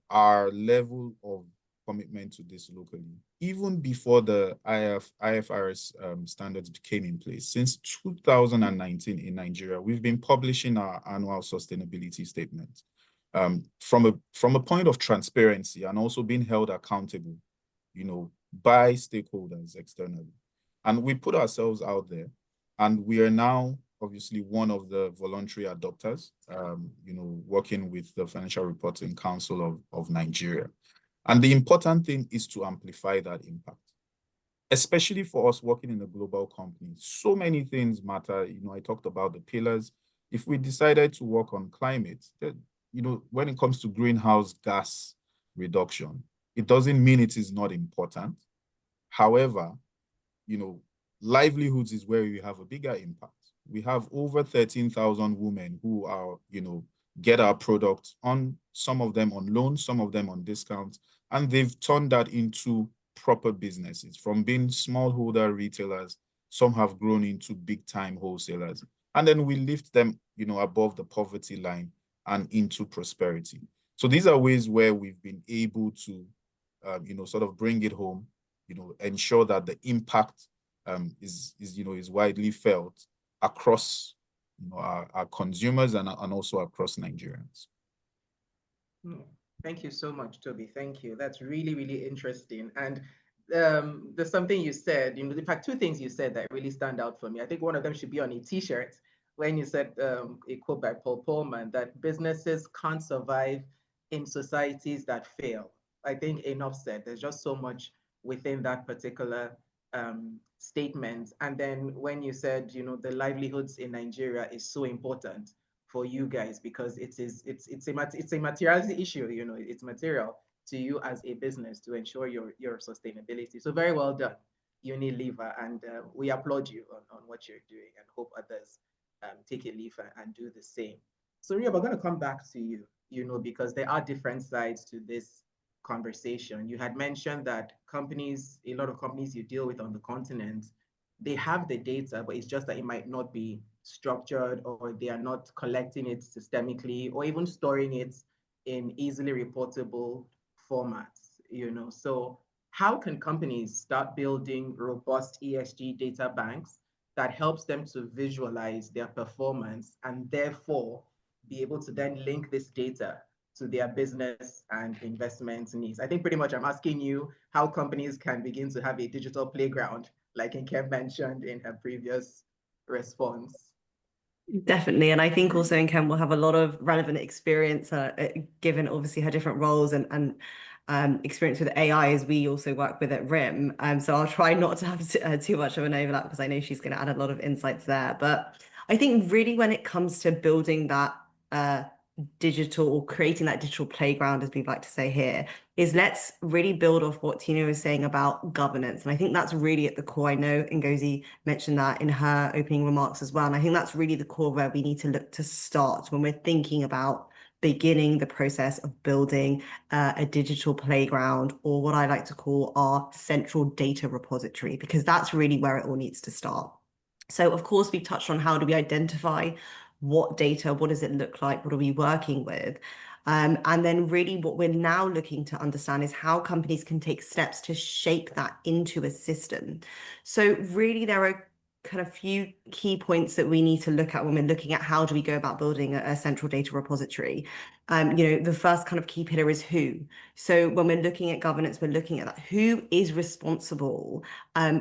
our level of commitment to this locally, even before the IFRS standards came in place, since 2019 in Nigeria, we've been publishing our annual sustainability statement from a point of transparency, and also being held accountable, by stakeholders externally. And we put ourselves out there, and we are now obviously one of the voluntary adopters, working with the Financial Reporting Council of Nigeria. And the important thing is to amplify that impact, especially for us working in a global company. So many things matter. I talked about the pillars. If we decided to work on climate, when it comes to greenhouse gas reduction, it doesn't mean it is not important. However, livelihoods is where we have a bigger impact. We have over 13,000 women who are, get our products on, some of them on loans, some of them on discounts, and they've turned that into proper businesses. From being smallholder retailers, some have grown into big time wholesalers. And then we lift them, above the poverty line and into prosperity. So these are ways where we've been able to, sort of bring it home, ensure that the impact is widely felt across our consumers and also across Nigerians. Thank you so much, Toby. Thank you. That's really, really interesting. And there's something you said, in fact, two things you said that really stand out for me. I think one of them should be on a t-shirt when you said a quote by Paul Pullman, that businesses can't survive in societies that fail. I think enough said. There's just so much within that particular statement. And then when you said, the livelihoods in Nigeria is so important for you guys because it's a materiality issue, it's material to you as a business to ensure your sustainability. So very well done, Unilever, and we applaud you on what you're doing and hope others take a leaf and do the same. So Ria, we're going to come back to you, because there are different sides to this conversation. You had mentioned that a lot of companies you deal with on the continent, they have the data, but it's just that it might not be structured, or they are not collecting it systemically, or even storing it in easily reportable formats, So how can companies start building robust ESG data banks that helps them to visualize their performance and therefore be able to then link this data to their business and investment needs? I think pretty much I'm asking you how companies can begin to have a digital playground, like Nkem mentioned in her previous response. Definitely. And I think also Nkem will have a lot of relevant experience, given obviously her different roles and experience with AI as we also work with at RIM. So I'll try not to have too much of an overlap because I know she's going to add a lot of insights there. But I think really when it comes to building that digital, or creating that digital playground, as we'd like to say here, is let's really build off what Tina was saying about governance. And I think that's really at the core. I know Ngozi mentioned that in her opening remarks as well. And I think that's really the core where we need to look to start when we're thinking about beginning the process of building a digital playground, or what I like to call our central data repository, because that's really where it all needs to start. So of course, we've touched on how do we identify what data, what does it look like, what are we working with? And then really what we're now looking to understand is how companies can take steps to shape that into a system. So really there are kind of few key points that we need to look at when we're looking at how do we go about building a central data repository. The first kind of key pillar is who. So when we're looking at governance, we're looking at that. Who is responsible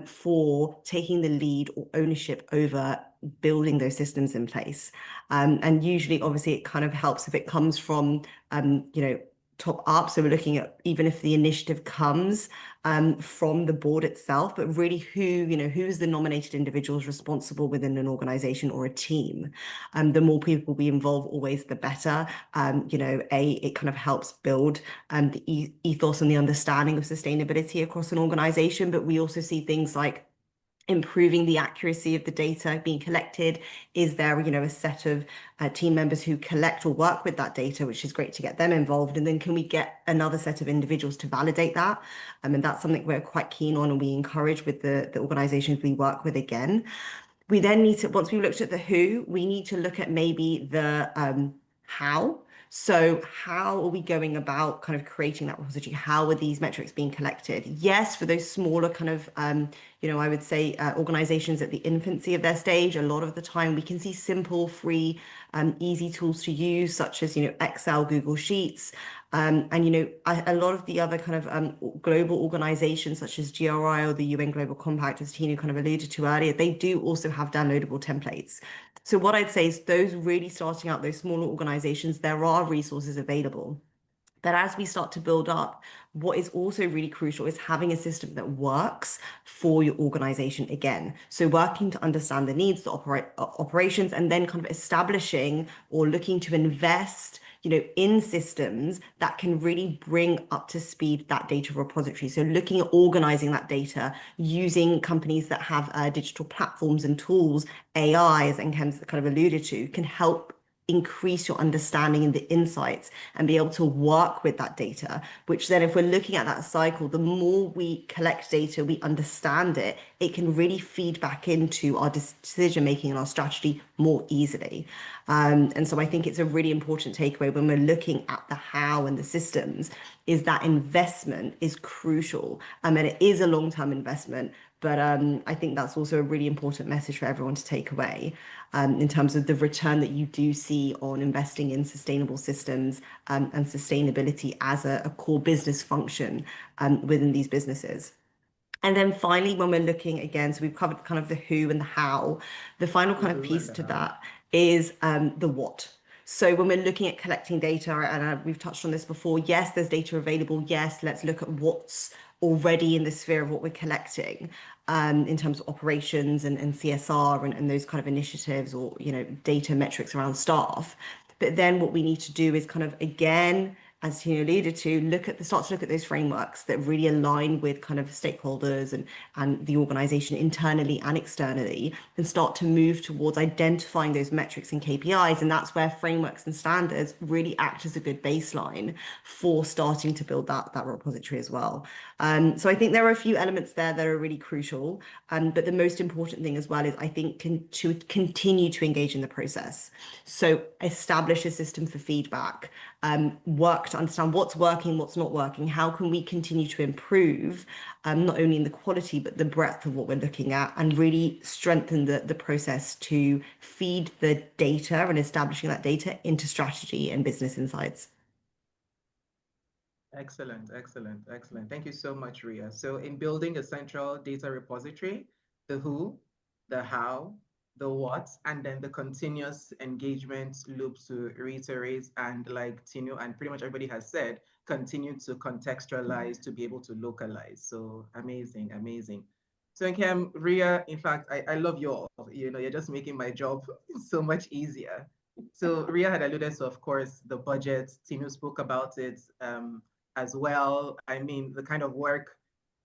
for taking the lead or ownership over building those systems in place? And usually, obviously, it kind of helps if it comes from, top up. So we're looking at even if the initiative comes from the board itself, but really who is the nominated individuals responsible within an organization or a team. The more people we involve, always the better. It kind of helps build the ethos and the understanding of sustainability across an organization. But we also see things like improving the accuracy of the data being collected. Is there, a set of team members who collect or work with that data, which is great to get them involved. And then can we get another set of individuals to validate that? And that's something we're quite keen on and we encourage with the organizations we work with again. We then need to, once we've looked at the who, we need to look at maybe the how. So how are we going about kind of creating that repository? How are these metrics being collected? Yes, for those smaller kind of, I would say organizations at the infancy of their stage, a lot of the time we can see simple, free, easy tools to use, such as, Excel, Google Sheets. And, a lot of the other kind of global organizations, such as GRI or the UN Global Compact, as Tina kind of alluded to earlier, they do also have downloadable templates. So what I'd say is those really starting out, those smaller organizations, there are resources available. But as we start to build up, what is also really crucial is having a system that works for your organization again. So working to understand the needs, the operations, and then kind of establishing or looking to invest, in systems that can really bring up to speed that data repository. So looking at organizing that data using companies that have digital platforms and tools, AI, as Nkem's kind of alluded to, can help increase your understanding and the insights and be able to work with that data, which then if we're looking at that cycle, the more we collect data, we understand it, it can really feed back into our decision making and our strategy more easily. And so I think it's a really important takeaway when we're looking at the how and the systems is that investment is crucial. And it is a long-term investment, but I think that's also a really important message for everyone to take away in terms of the return that you do see on investing in sustainable systems and sustainability as a core business function within these businesses. And then finally, when we're looking again, so we've covered kind of the who and the how, the final kind of piece to that is the what. So when we're looking at collecting data, and we've touched on this before, yes, there's data available. Yes, let's look at what's already in the sphere of what we're collecting in terms of operations and CSR and those kind of initiatives or, data metrics around staff. But then what we need to do is kind of, again, as Tina alluded to, start to look at those frameworks that really align with kind of stakeholders and the organization internally and externally, and start to move towards identifying those metrics and KPIs. And that's where frameworks and standards really act as a good baseline for starting to build that repository as well. So I think there are a few elements there that are really crucial. But the most important thing as well is I think to continue to engage in the process. So establish a system for feedback, work to understand what's working, what's not working, how can we continue to improve, not only in the quality, but the breadth of what we're looking at, and really strengthen the process to feed the data and establishing that data into strategy and business insights. Excellent, excellent, excellent. Thank you so much, Ria. So in building a central data repository, the who, the how, the what, and then the continuous engagement loop to reiterate and, like Tinu and pretty much everybody has said, continue to contextualize to be able to localize. So amazing, amazing. So Nkem, Ria, in fact, I love you all. You're just making my job so much easier. So Ria had alluded to, of course, the budget. Tinu spoke about it as well. I mean, the kind of work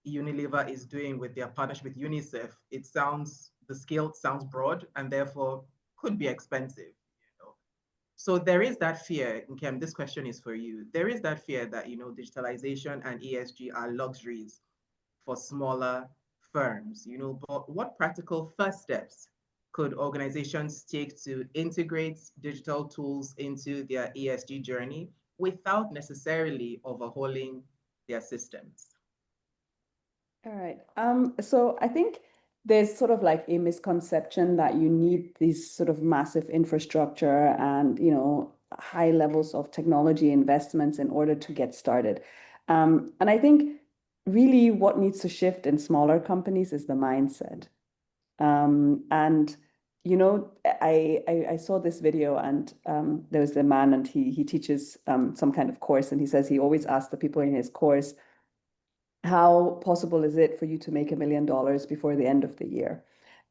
Unilever is doing with their partnership with UNICEF, the scale sounds broad and therefore could be expensive. So there is that fear, Nkem, this question is for you. There is that fear that, digitalization and ESG are luxuries for smaller firms, but what practical first steps could organizations take to integrate digital tools into their ESG journey without necessarily overhauling their systems? All right. So I think there's sort of like a misconception that you need these sort of massive infrastructure and, high levels of technology investments in order to get started. And I think really what needs to shift in smaller companies is the mindset. And I saw this video and there was a man and he teaches some kind of course, and he says he always asks the people in his course, how possible is it for you to make $1 million before the end of the year?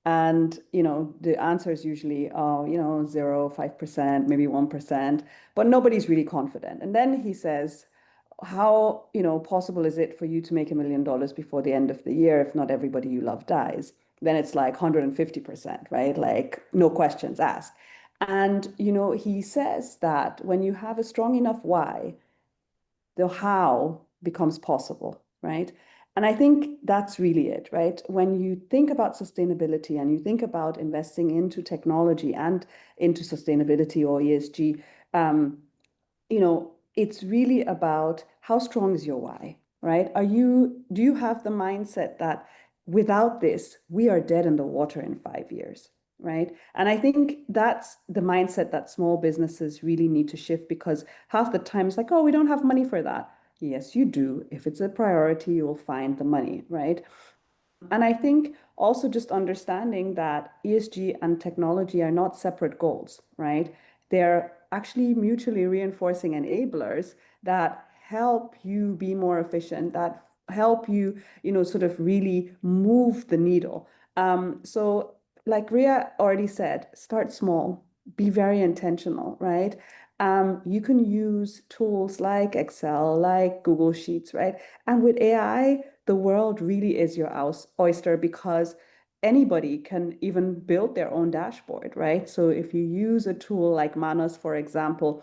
And, the answer is usually, 0, 5%, maybe 1%, but nobody's really confident. And then he says, how, possible is it for you to make $1 million before the end of the year if not everybody you love dies? Then it's like 150%, right? Like no questions asked. And, he says that when you have a strong enough why, the how becomes possible, right? And I think that's really it, right? When you think about sustainability and you think about investing into technology and into sustainability or ESG, it's really about how strong is your why, right? Do you have the mindset that without this, we are dead in the water in 5 years, right? And I think that's the mindset that small businesses really need to shift, because half the time it's like, oh, we don't have money for that. Yes, you do. If it's a priority, you will find the money, right? And I think also just understanding that ESG and technology are not separate goals, right? They're actually mutually reinforcing enablers that help you be more efficient, that help you, sort of really move the needle. So like Ria already said, start small, be very intentional, right? You can use tools like Excel, like Google Sheets, right? And with AI, the world really is your oyster, because anybody can even build their own dashboard, right? So if you use a tool like Manos, for example,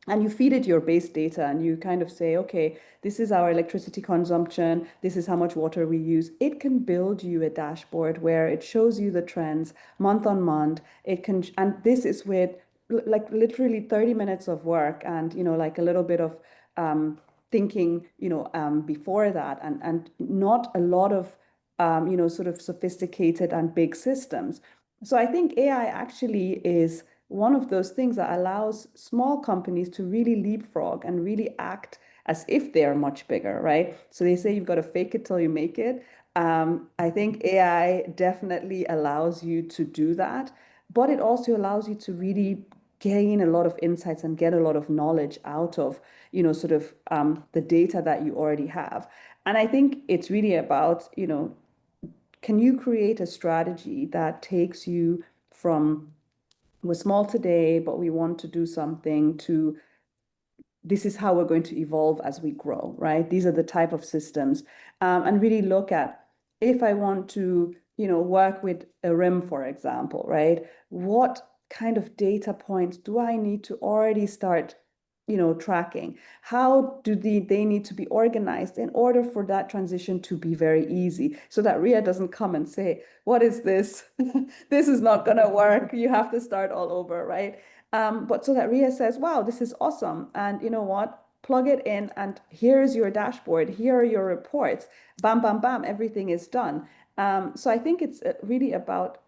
and you feed it your base data and you kind of say, okay, this is our electricity consumption, this is how much water we use, it can build you a dashboard where it shows you the trends month on month. It can, and this is with like literally 30 minutes of work and, like a little bit of thinking, before that, and not a lot of, sort of sophisticated and big systems. So I think AI actually is one of those things that allows small companies to really leapfrog and really act as if they're much bigger, right? So they say you've got to fake it till you make it. I think AI definitely allows you to do that, but it also allows you to really gain a lot of insights and get a lot of knowledge out of, sort of the data that you already have. And I think it's really about, can you create a strategy that takes you from we're small today, but we want to do something to this is how we're going to evolve as we grow, right? These are the type of systems, and really look at if I want to, work with a RIM, for example, right? What kind of data points do I need to already start, tracking? How do they need to be organized in order for that transition to be very easy, so that RIA doesn't come and say, what is this? This is not going to work. You have to start all over, right? But so that RIA says, wow, this is awesome. And you know what? Plug it in and here's your dashboard. Here are your reports. Bam, bam, bam, everything is done. So I think it's really about,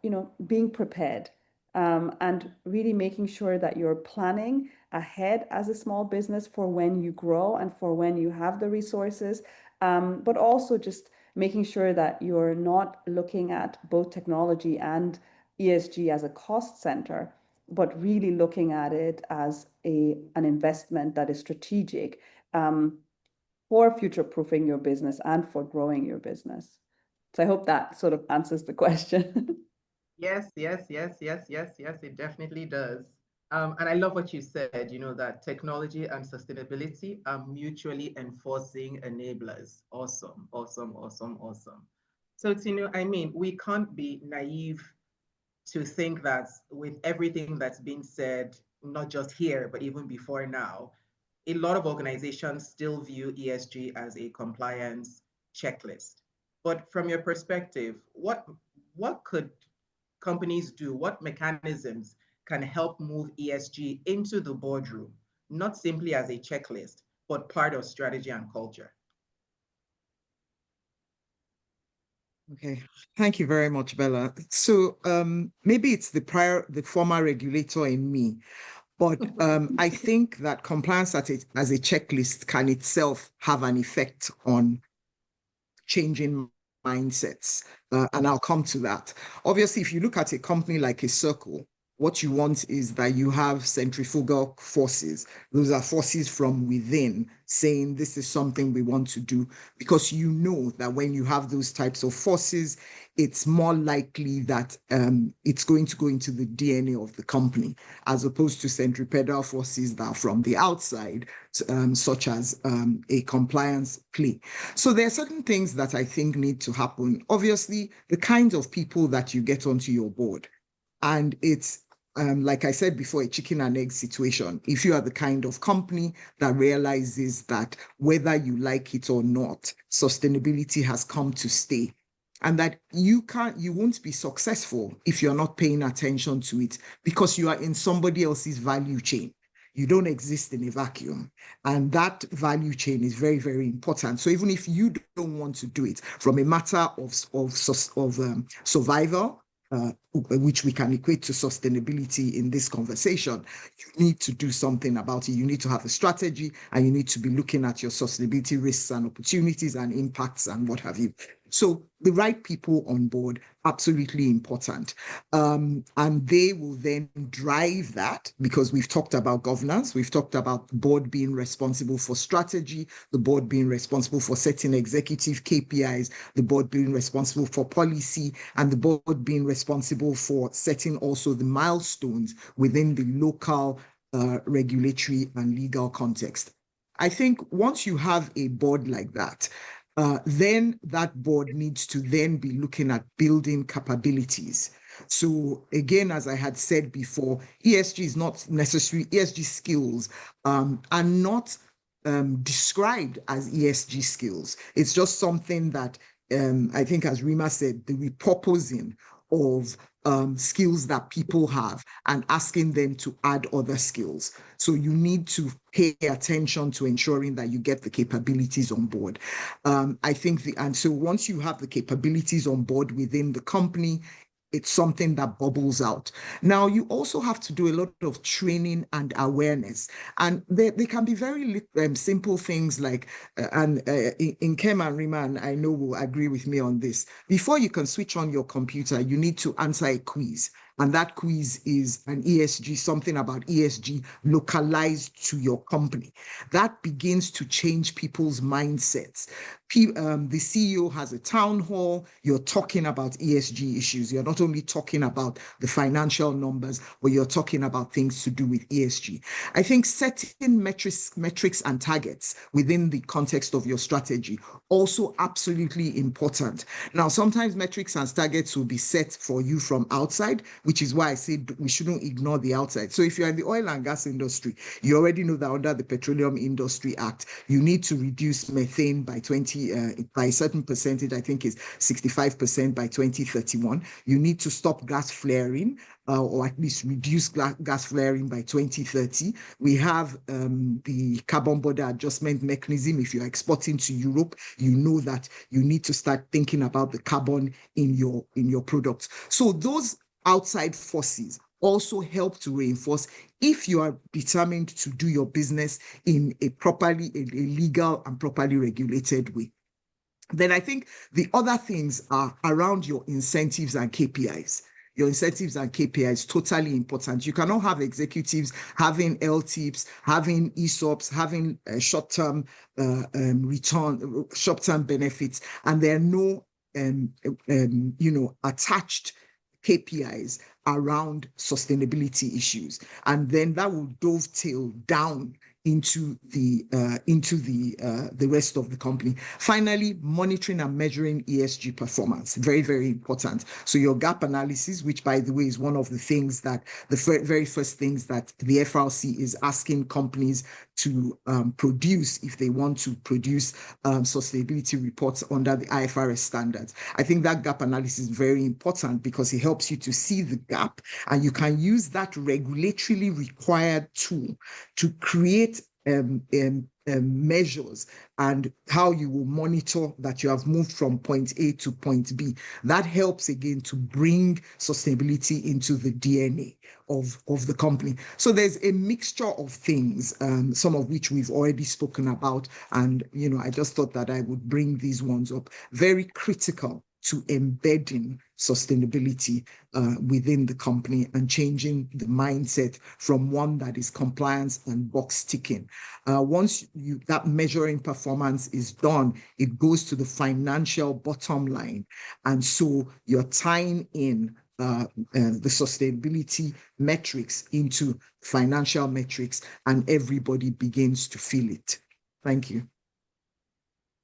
being prepared, and really making sure that you're planning ahead as a small business for when you grow and for when you have the resources, but also just making sure that you're not looking at both technology and ESG as a cost center, but really looking at it as an investment that is strategic, for future-proofing your business and for growing your business. So I hope that sort of answers the question. Yes, it definitely does. And I love what you said, that technology and sustainability are mutually enforcing enablers. Awesome, awesome, awesome, awesome. So it's, we can't be naive to think that with everything that's been said, not just here, but even before now, a lot of organizations still view ESG as a compliance checklist. But from your perspective, what could companies do? What mechanisms can help move ESG into the boardroom, not simply as a checklist, but part of strategy and culture? Okay, thank you very much, Bella. So maybe it's the former regulator in me, but I think that compliance as a checklist can itself have an effect on changing mindsets. And I'll come to that. Obviously, if you look at a company like a Circle, what you want is that you have centrifugal forces. Those are forces from within saying this is something we want to do, because you know that when you have those types of forces, it's more likely that it's going to go into the DNA of the company, as opposed to centripetal forces that are from the outside, such as a compliance plea. So there are certain things that I think need to happen. Obviously, the kinds of people that you get onto your board. And it's like I said before, a chicken and egg situation. If you are the kind of company that realizes that whether you like it or not, sustainability has come to stay, and that you won't be successful if you're not paying attention to it, because you are in somebody else's value chain. You don't exist in a vacuum. And that value chain is very, very important. So even if you don't want to do it from a matter of survival, which we can equate to sustainability in this conversation, you need to do something about it. You need to have a strategy, and you need to be looking at your sustainability risks and opportunities and impacts and what have you. So the right people on board, absolutely important. And they will then drive that, because we've talked about governance. We've talked about the board being responsible for strategy, the board being responsible for setting executive KPIs, the board being responsible for policy, and the board being responsible for setting also the milestones within the local regulatory and legal context. I think once you have a board like that, then that board needs to then be looking at building capabilities. So again, as I had said before, ESG is not necessary. ESG skills are not described as ESG skills. It's just something that I think, as Rima said, the repurposing of skills that people have and asking them to add other skills. So you need to pay attention to ensuring that you get the capabilities on board. I think and so once you have the capabilities on board within the company, it's something that bubbles out. Now, you also have to do a lot of training and awareness. And they can be very simple things like, in Kem and Rima, and I know will agree with me on this, before you can switch on your computer, you need to answer a quiz. And that quiz is an ESG, something about ESG localized to your company. That begins to change people's mindsets. The CEO has a town hall, you're talking about ESG issues. You're not only talking about the financial numbers, but you're talking about things to do with ESG. I think setting metrics and targets within the context of your strategy, also absolutely important. Now, sometimes metrics and targets will be set for you from outside, which is why I said we shouldn't ignore the outside. So if you're in the oil and gas industry, you already know that under the Petroleum Industry Act, you need to reduce methane by by a certain percentage, I think is 65% by 2031. You need to stop gas flaring, or at least reduce gas flaring by 2030. We have the carbon border adjustment mechanism. If you're exporting to Europe, you know that you need to start thinking about the carbon in your products. So those outside forces also help to reinforce if you are determined to do your business in a legal and properly regulated way. Then I think the other things are around your incentives and KPIs. Your incentives and KPIs, totally important. You cannot have executives having LTIPs, having ESOPs, having short-term return, short-term benefits, and there are no attached KPIs around sustainability issues. And then that will dovetail down into the rest of the company. Finally, monitoring and measuring ESG performance, very, very important. So your gap analysis, which by the way is one of the things that the very first things that the FRC is asking companies to produce if they want to produce sustainability reports under the IFRS standards. I think that gap analysis is very important because it helps you to see the gap, and you can use that regulatorily required tool to create measures and how you will monitor that you have moved from point A to point B. That helps again to bring sustainability into the DNA of the company. So there's a mixture of things, some of which we've already spoken about. And, I just thought that I would bring these ones up. Very critical to embedding sustainability within the company and changing the mindset from one that is compliance and box ticking. Once that measuring performance is done, it goes to the financial bottom line. And so you're tying in the sustainability metrics into financial metrics, and everybody begins to feel it. Thank you.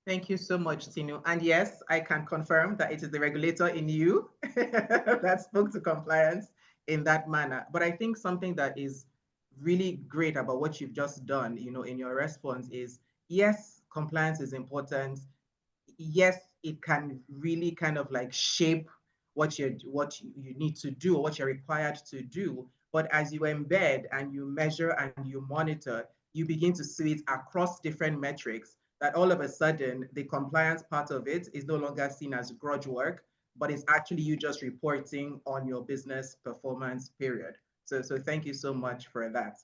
Thank you so much, Tinu. And yes, I can confirm that it is the regulator in you that spoke to compliance in that manner. But I think something that is really great about what you've just done, in your response is, yes, compliance is important. Yes, it can really kind of like shape what you need to do or what you're required to do. But as you embed and you measure and you monitor, you begin to see it across different metrics, that all of a sudden the compliance part of it is no longer seen as grudge work, but it's actually you just reporting on your business performance period. So thank you so much for that.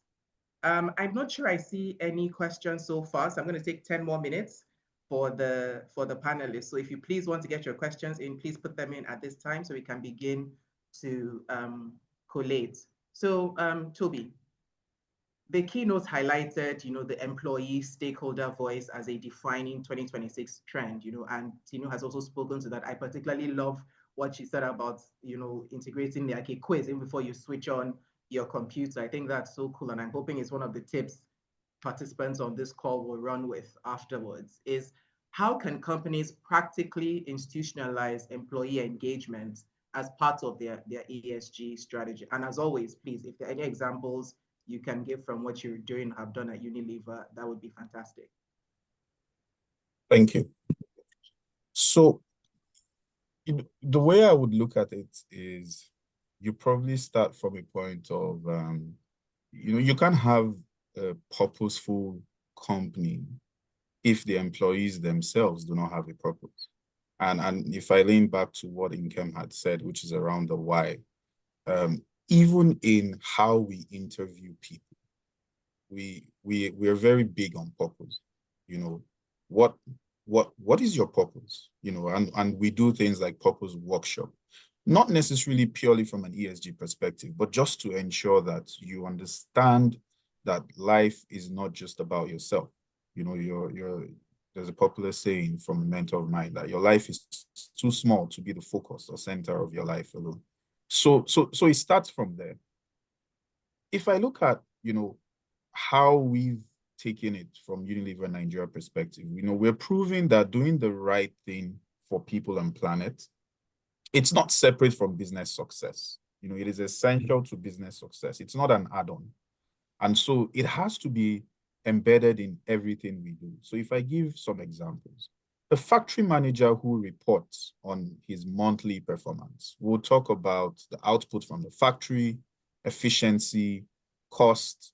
I'm not sure I see any questions so far, so I'm going to take 10 more minutes for the panelists. So if you please want to get your questions in, please put them in at this time so we can begin to collate. So Toby, the keynote highlighted, the employee stakeholder voice as a defining 2026 trend, and Tinu has also spoken to that. I particularly love what she said about, integrating like a quiz even before you switch on your computer. I think that's so cool, and I'm hoping it's one of the tips participants on this call will run with afterwards, is how can companies practically institutionalize employee engagement as part of their ESG strategy? And as always, please, if there are any examples you can give from what you're doing, have done at Unilever, that would be fantastic. Thank you. So the way I would look at it is you probably start from a point of, you can't have a purposeful company if the employees themselves do not have a purpose. And if I lean back to what Nkem had said, which is around the why, even in how we interview people, we're very big on purpose. What is your purpose? And we do things like purpose workshop, not necessarily purely from an ESG perspective, but just to ensure that you understand that life is not just about yourself. There's a popular saying from a mentor of mine that your life is too small to be the focus or center of your life alone. So it starts from there. If I look at, how we've taken it from Unilever Nigeria perspective, we're proving that doing the right thing for people and planet, it's not separate from business success. It is essential to business success. It's not an add-on. And so it has to be embedded in everything we do. So if I give some examples, the factory manager who reports on his monthly performance will talk about the output from the factory, efficiency, cost,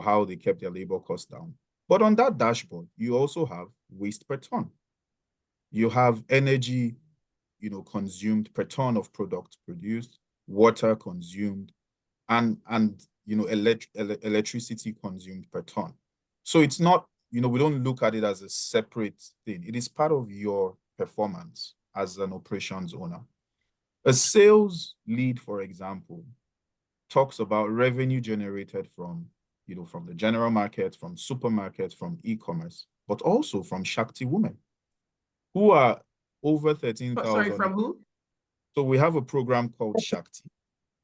how they kept their labor costs down. But on that dashboard, you also have waste per ton. You have energy, consumed per ton of product produced, water consumed, and electricity consumed per ton. So it's not, we don't look at it as a separate thing. It is part of your performance as an operations owner. A sales lead, for example, talks about revenue generated from the general market, from supermarkets, from e-commerce, but also from Shakti women who are over 13,000. Sorry, from who? So we have a program called Shakti,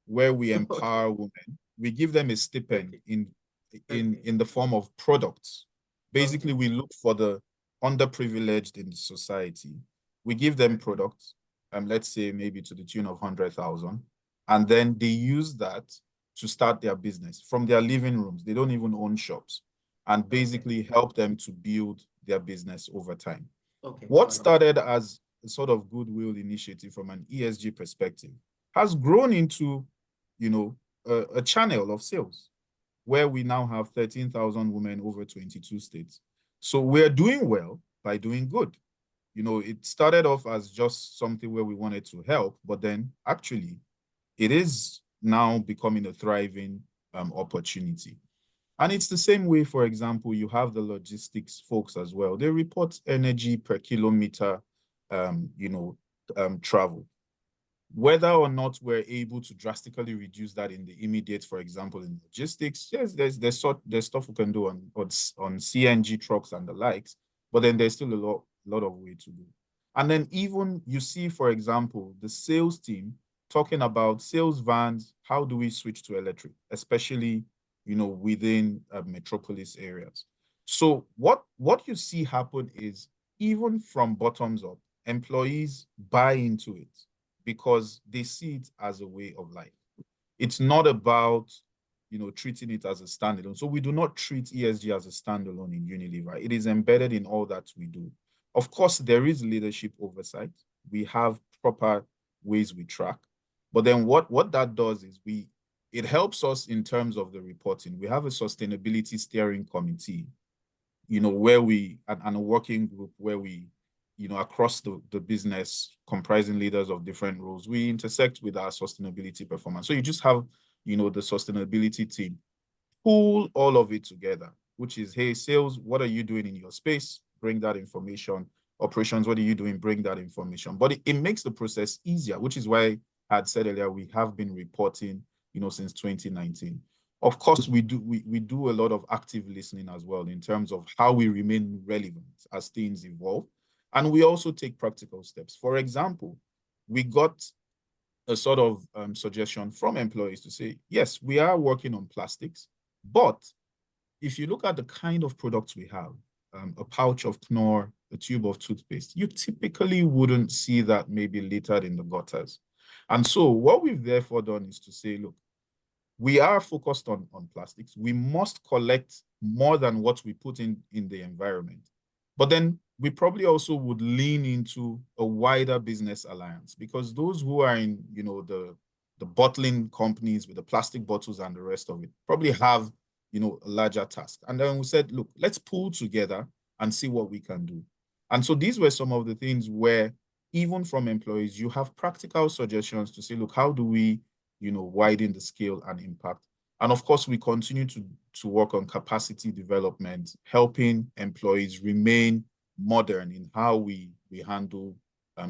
where we empower women. We give them a stipend in the form of products. Basically, we look for the underprivileged in society. We give them products, let's say maybe to the tune of 100,000, and then they use that to start their business from their living rooms. They don't even own shops, and basically help them to build their business over time. What started as a sort of goodwill initiative from an ESG perspective has grown into, a channel of sales where we now have 13,000 women over 22 states. So we're doing well by doing good. It started off as just something where we wanted to help, but then actually it is now becoming a thriving opportunity. And it's the same way, for example, you have the logistics folks as well. They report energy per kilometer, travel. Whether or not we're able to drastically reduce that in the immediate, for example, in logistics, yes, there's stuff we can do on CNG trucks and the likes, but then there's still a lot of way to do. And then even you see, for example, the sales team talking about sales vans, how do we switch to electric, especially, within metropolis areas. So what you see happen is, even from bottoms up, employees buy into it because they see it as a way of life. It's not about, treating it as a standalone. So we do not treat ESG as a standalone in Unilever. It is embedded in all that we do. Of course, there is leadership oversight. We have proper ways we track. But then what that does is we it helps us in terms of the reporting. We have a sustainability steering committee, where and a working group where we, across the business, comprising leaders of different roles, we intersect with our sustainability performance. So you just have, the sustainability team pull all of it together, which is, hey, sales, what are you doing in your space? Bring that information. Operations, what are you doing? Bring that information. But it makes the process easier, which is why I had said earlier, we have been reporting, since 2019. Of course, we do a lot of active listening as well in terms of how we remain relevant as things evolve. And we also take practical steps. For example, we got a sort of suggestion from employees to say, yes, we are working on plastics, but if you look at the kind of products we have, a pouch of Knorr, a tube of toothpaste, you typically wouldn't see that maybe littered in the gutters. And so what we've therefore done is to say, look, we are focused on plastics. We must collect more than what we put in the environment. But then we probably also would lean into a wider business alliance, because those who are in, the bottling companies with the plastic bottles and the rest of it probably have, a larger task. And then we said, look, let's pull together and see what we can do. And so these were some of the things where, even from employees, you have practical suggestions to say, look, how do we, widen the scale and impact? And of course, we continue to work on capacity development, helping employees remain modern in how we handle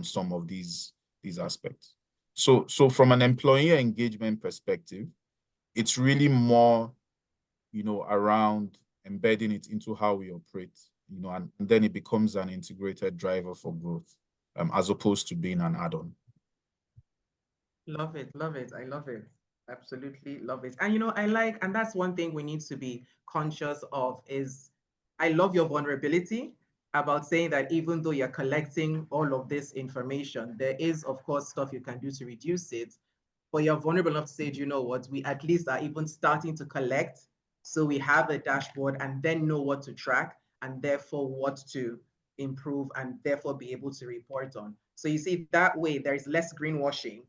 some of these aspects. So from an employee engagement perspective, it's really more, around embedding it into how we operate, and then it becomes an integrated driver for growth, as opposed to being an add-on. Love it, love it. I love it. Absolutely love it. And and that's one thing we need to be conscious of is, I love your vulnerability about saying that even though you're collecting all of this information, there is, of course, stuff you can do to reduce it. But you're vulnerable enough to say, you know what, we at least are even starting to collect. So we have a dashboard and then know what to track and therefore what to improve and therefore be able to report on. So you see, that way there's less greenwashing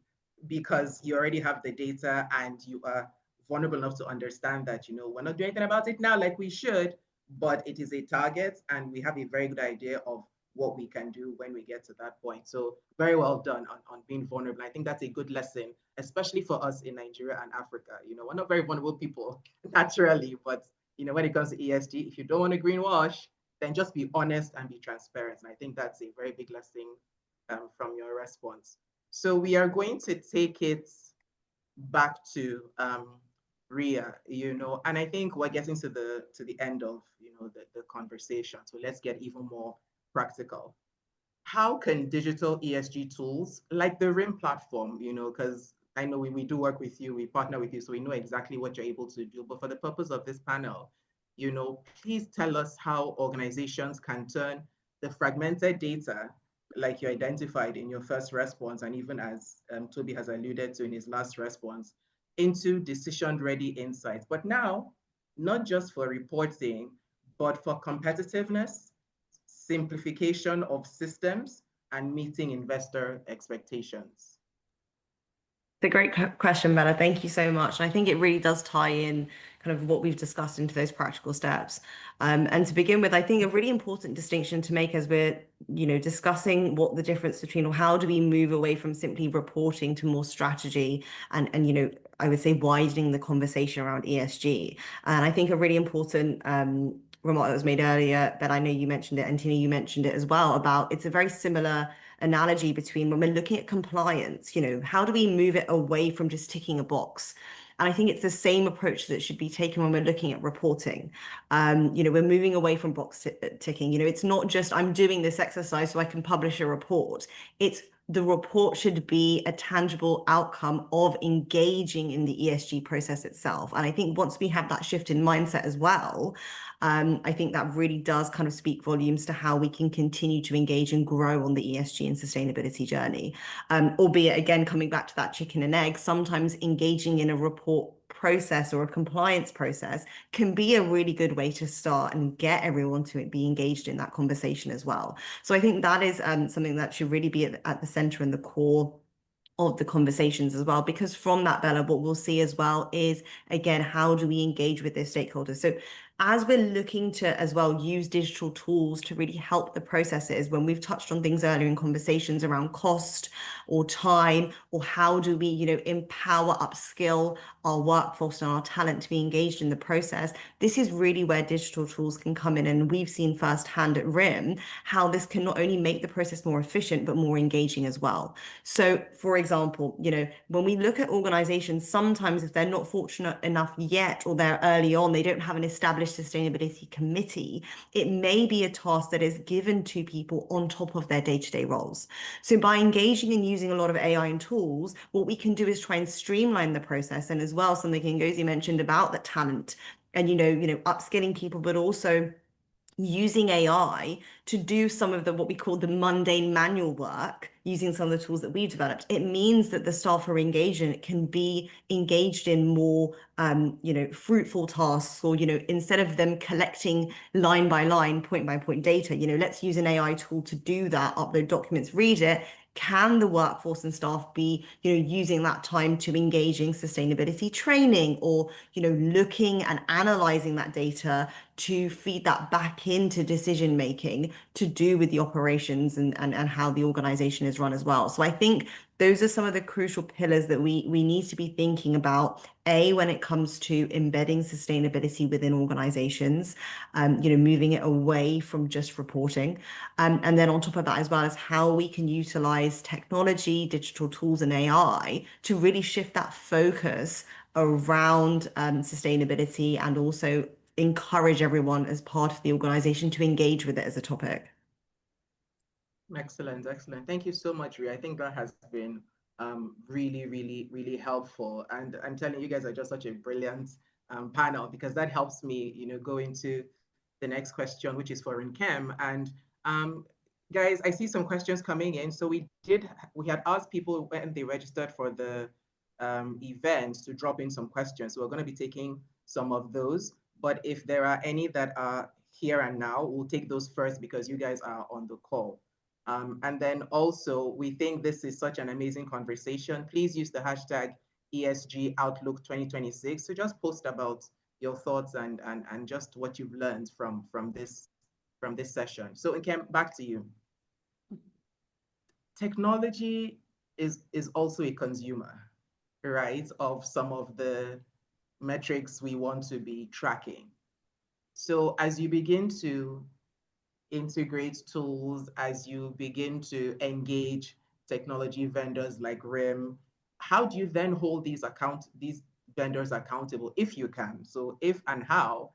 because you already have the data and you are vulnerable enough to understand that, we're not doing anything about it now like we should, but it is a target and we have a very good idea of what we can do when we get to that point. So very well done on being vulnerable. I think that's a good lesson, especially for us in Nigeria and Africa. We're not very vulnerable people naturally, but when it comes to ESG, if you don't want to greenwash, then just be honest and be transparent. And I think that's a very big lesson from your response. So we are going to take it back to Ria, and I think we're getting to the end of the conversation. So let's get even more practical. How can digital ESG tools like the RIM platform, because I know we do work with you, we partner with you, so we know exactly what you're able to do. But for the purpose of this panel, please tell us how organizations can turn the fragmented data, like you identified in your first response, and even as Toby has alluded to in his last response, into decision-ready insights. But now, not just for reporting, but for competitiveness, simplification of systems, and meeting investor expectations. It's a great question, Bella. Thank you so much. And I think it really does tie in kind of what we've discussed into those practical steps. And to begin with, I think a really important distinction to make as we're, discussing what the difference between, or how do we move away from simply reporting to more strategy and I would say widening the conversation around ESG. And I think a really important remark that was made earlier, but I know you mentioned it, and Tina, you mentioned it as well, about it's a very similar analogy between when we're looking at compliance, how do we move it away from just ticking a box? And I think it's the same approach that should be taken when we're looking at reporting. We're moving away from box ticking. It's not just I'm doing this exercise so I can publish a report. It's the report should be a tangible outcome of engaging in the ESG process itself. And I think once we have that shift in mindset as well, I think that really does kind of speak volumes to how we can continue to engage and grow on the ESG and sustainability journey. Albeit, again, coming back to that chicken and egg, sometimes engaging in a report process or a compliance process can be a really good way to start and get everyone to be engaged in that conversation as well. So I think that is something that should really be at the center and the core of the conversations as well. Because from that, Bella, what we'll see as well is, again, how do we engage with those stakeholders? So as we're looking to as well use digital tools to really help the processes, when we've touched on things earlier in conversations around cost or time, or how do we, empower, upskill our workforce and our talent to be engaged in the process, this is really where digital tools can come in. And we've seen firsthand at RIM how this can not only make the process more efficient, but more engaging as well. So for example, when we look at organizations, sometimes if they're not fortunate enough yet, or they're early on, they don't have an established sustainability committee, it may be a task that is given to people on top of their day-to-day roles. So by engaging and using a lot of AI and tools, what we can do is try and streamline the process. And as well, something Ngozi mentioned about the talent and, upskilling people, but also using AI to do some of what we call the mundane manual work, using some of the tools that we've developed. It means that the staff are engaged and it can be engaged in more, fruitful tasks, or, instead of them collecting line by line, point by point data, let's use an AI tool to do that, upload documents, read it. Can the workforce and staff be, using that time to engage in sustainability training, or, looking and analyzing that data to feed that back into decision making to do with the operations and how the organization is run as well. So I think those are some of the crucial pillars that we need to be thinking about, when it comes to embedding sustainability within organizations, moving it away from just reporting. And then on top of that, as well as how we can utilize technology, digital tools, and AI to really shift that focus around sustainability, and also encourage everyone as part of the organization to engage with it as a topic. Excellent, excellent. Thank you so much, Ria. I think that has been really, really, really helpful. And I'm telling you, guys are just such a brilliant panel, because that helps me, go into the next question, which is for Nkem. And guys, I see some questions coming in. So we had asked people when they registered for the event to drop in some questions. So we're going to be taking some of those. But if there are any that are here and now, we'll take those first, because you guys are on the call. And then also, we think this is such an amazing conversation. Please use the hashtag ESG Outlook 2026 to just post about your thoughts and just what you've learned from this session. So Nkem, back to you. Technology is also a consumer, right, of some of the metrics we want to be tracking. So as you begin to integrate tools, as you begin to engage technology vendors like RIM, how do you then hold these vendors accountable, if you can? So if and how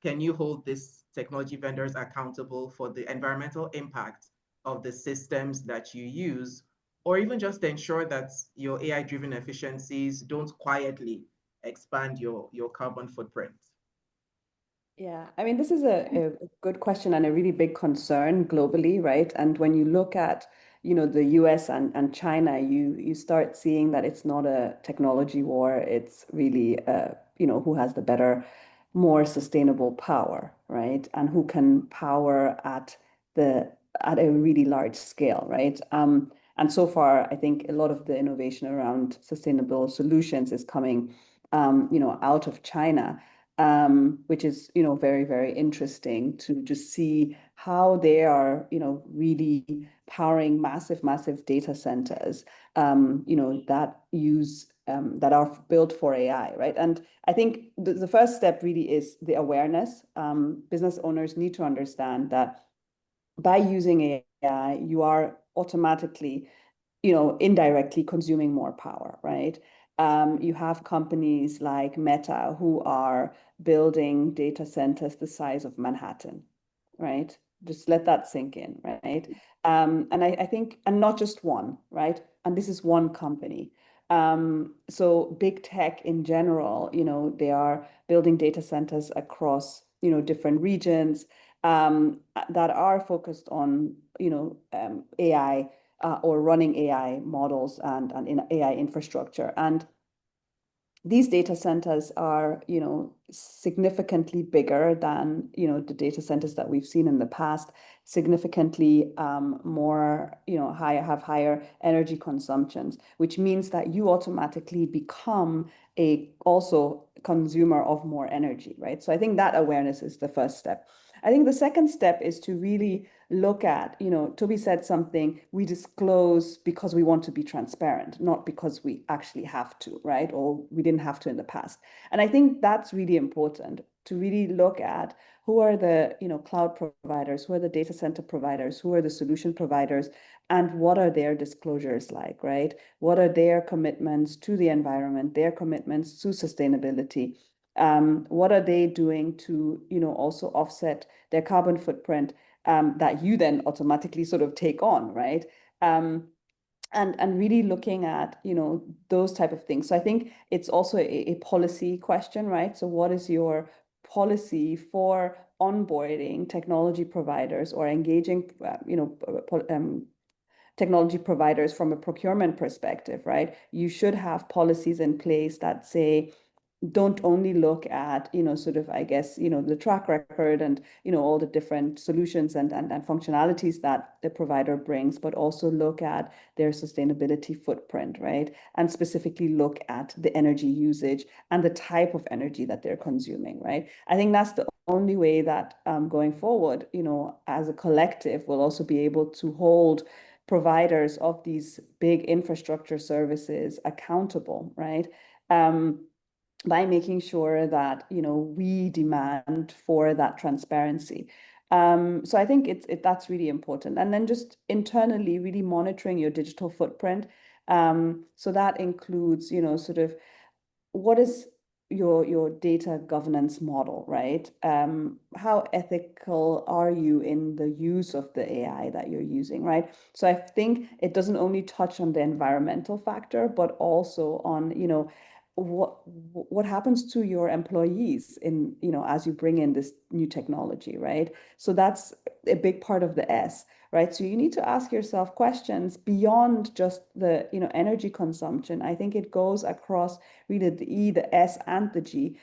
can you hold these technology vendors accountable for the environmental impact of the systems that you use, or even just ensure that your AI-driven efficiencies don't quietly expand your carbon footprint? Yeah, I mean, this is a good question and a really big concern globally, right? And when you look at, the US and China, you start seeing that it's not a technology war. It's really, who has the better, more sustainable power, right? And who can power at a really large scale, right? And so far, I think a lot of the innovation around sustainable solutions is coming, out of China. Which is, very, very interesting to just see how they are, really powering massive, massive data centers, that use, that are built for AI, right? And I think the first step really is the awareness. Business owners need to understand that by using AI, you are automatically, indirectly consuming more power, right? You have companies like Meta who are building data centers the size of Manhattan, right? Just let that sink in, right? And I think, and not just one, right? And this is one company. So big tech in general, they are building data centers across, different regions that are focused on, AI or running AI models and in AI infrastructure. And these data centers are, significantly bigger than, the data centers that we've seen in the past, significantly more, have higher energy consumptions, which means that you automatically become a also consumer of more energy, right? So I think that awareness is the first step. I think the second step is to really look at, Toby said something, we disclose because we want to be transparent, not because we actually have to, right? Or we didn't have to in the past. And I think that's really important to really look at who are the, cloud providers, who are the data center providers, who are the solution providers, and what are their disclosures like, right? What are their commitments to the environment, their commitments to sustainability? What are they doing to, also offset their carbon footprint that you then automatically sort of take on, right? And really looking at, those type of things. So I think it's also a policy question, right? So what is your policy for onboarding technology providers or engaging, technology providers from a procurement perspective, right? You should have policies in place that say, don't only look at, sort of, I guess, the track record and, all the different solutions and functionalities that the provider brings, but also look at their sustainability footprint, right? And specifically look at the energy usage and the type of energy that they're consuming, right? I think that's the only way that going forward, as a collective, we'll also be able to hold providers of these big infrastructure services accountable, right? By making sure that, we demand for that transparency. So I think that's really important. And then just internally really monitoring your digital footprint. So that includes, sort of what is your data governance model, right? How ethical are you in the use of the AI that you're using, right? So I think it doesn't only touch on the environmental factor, but also on, what happens to your employees in, as you bring in this new technology, right? So that's a big part of the S, right? So you need to ask yourself questions beyond just the, energy consumption. I think it goes across really the E, the S, and the G.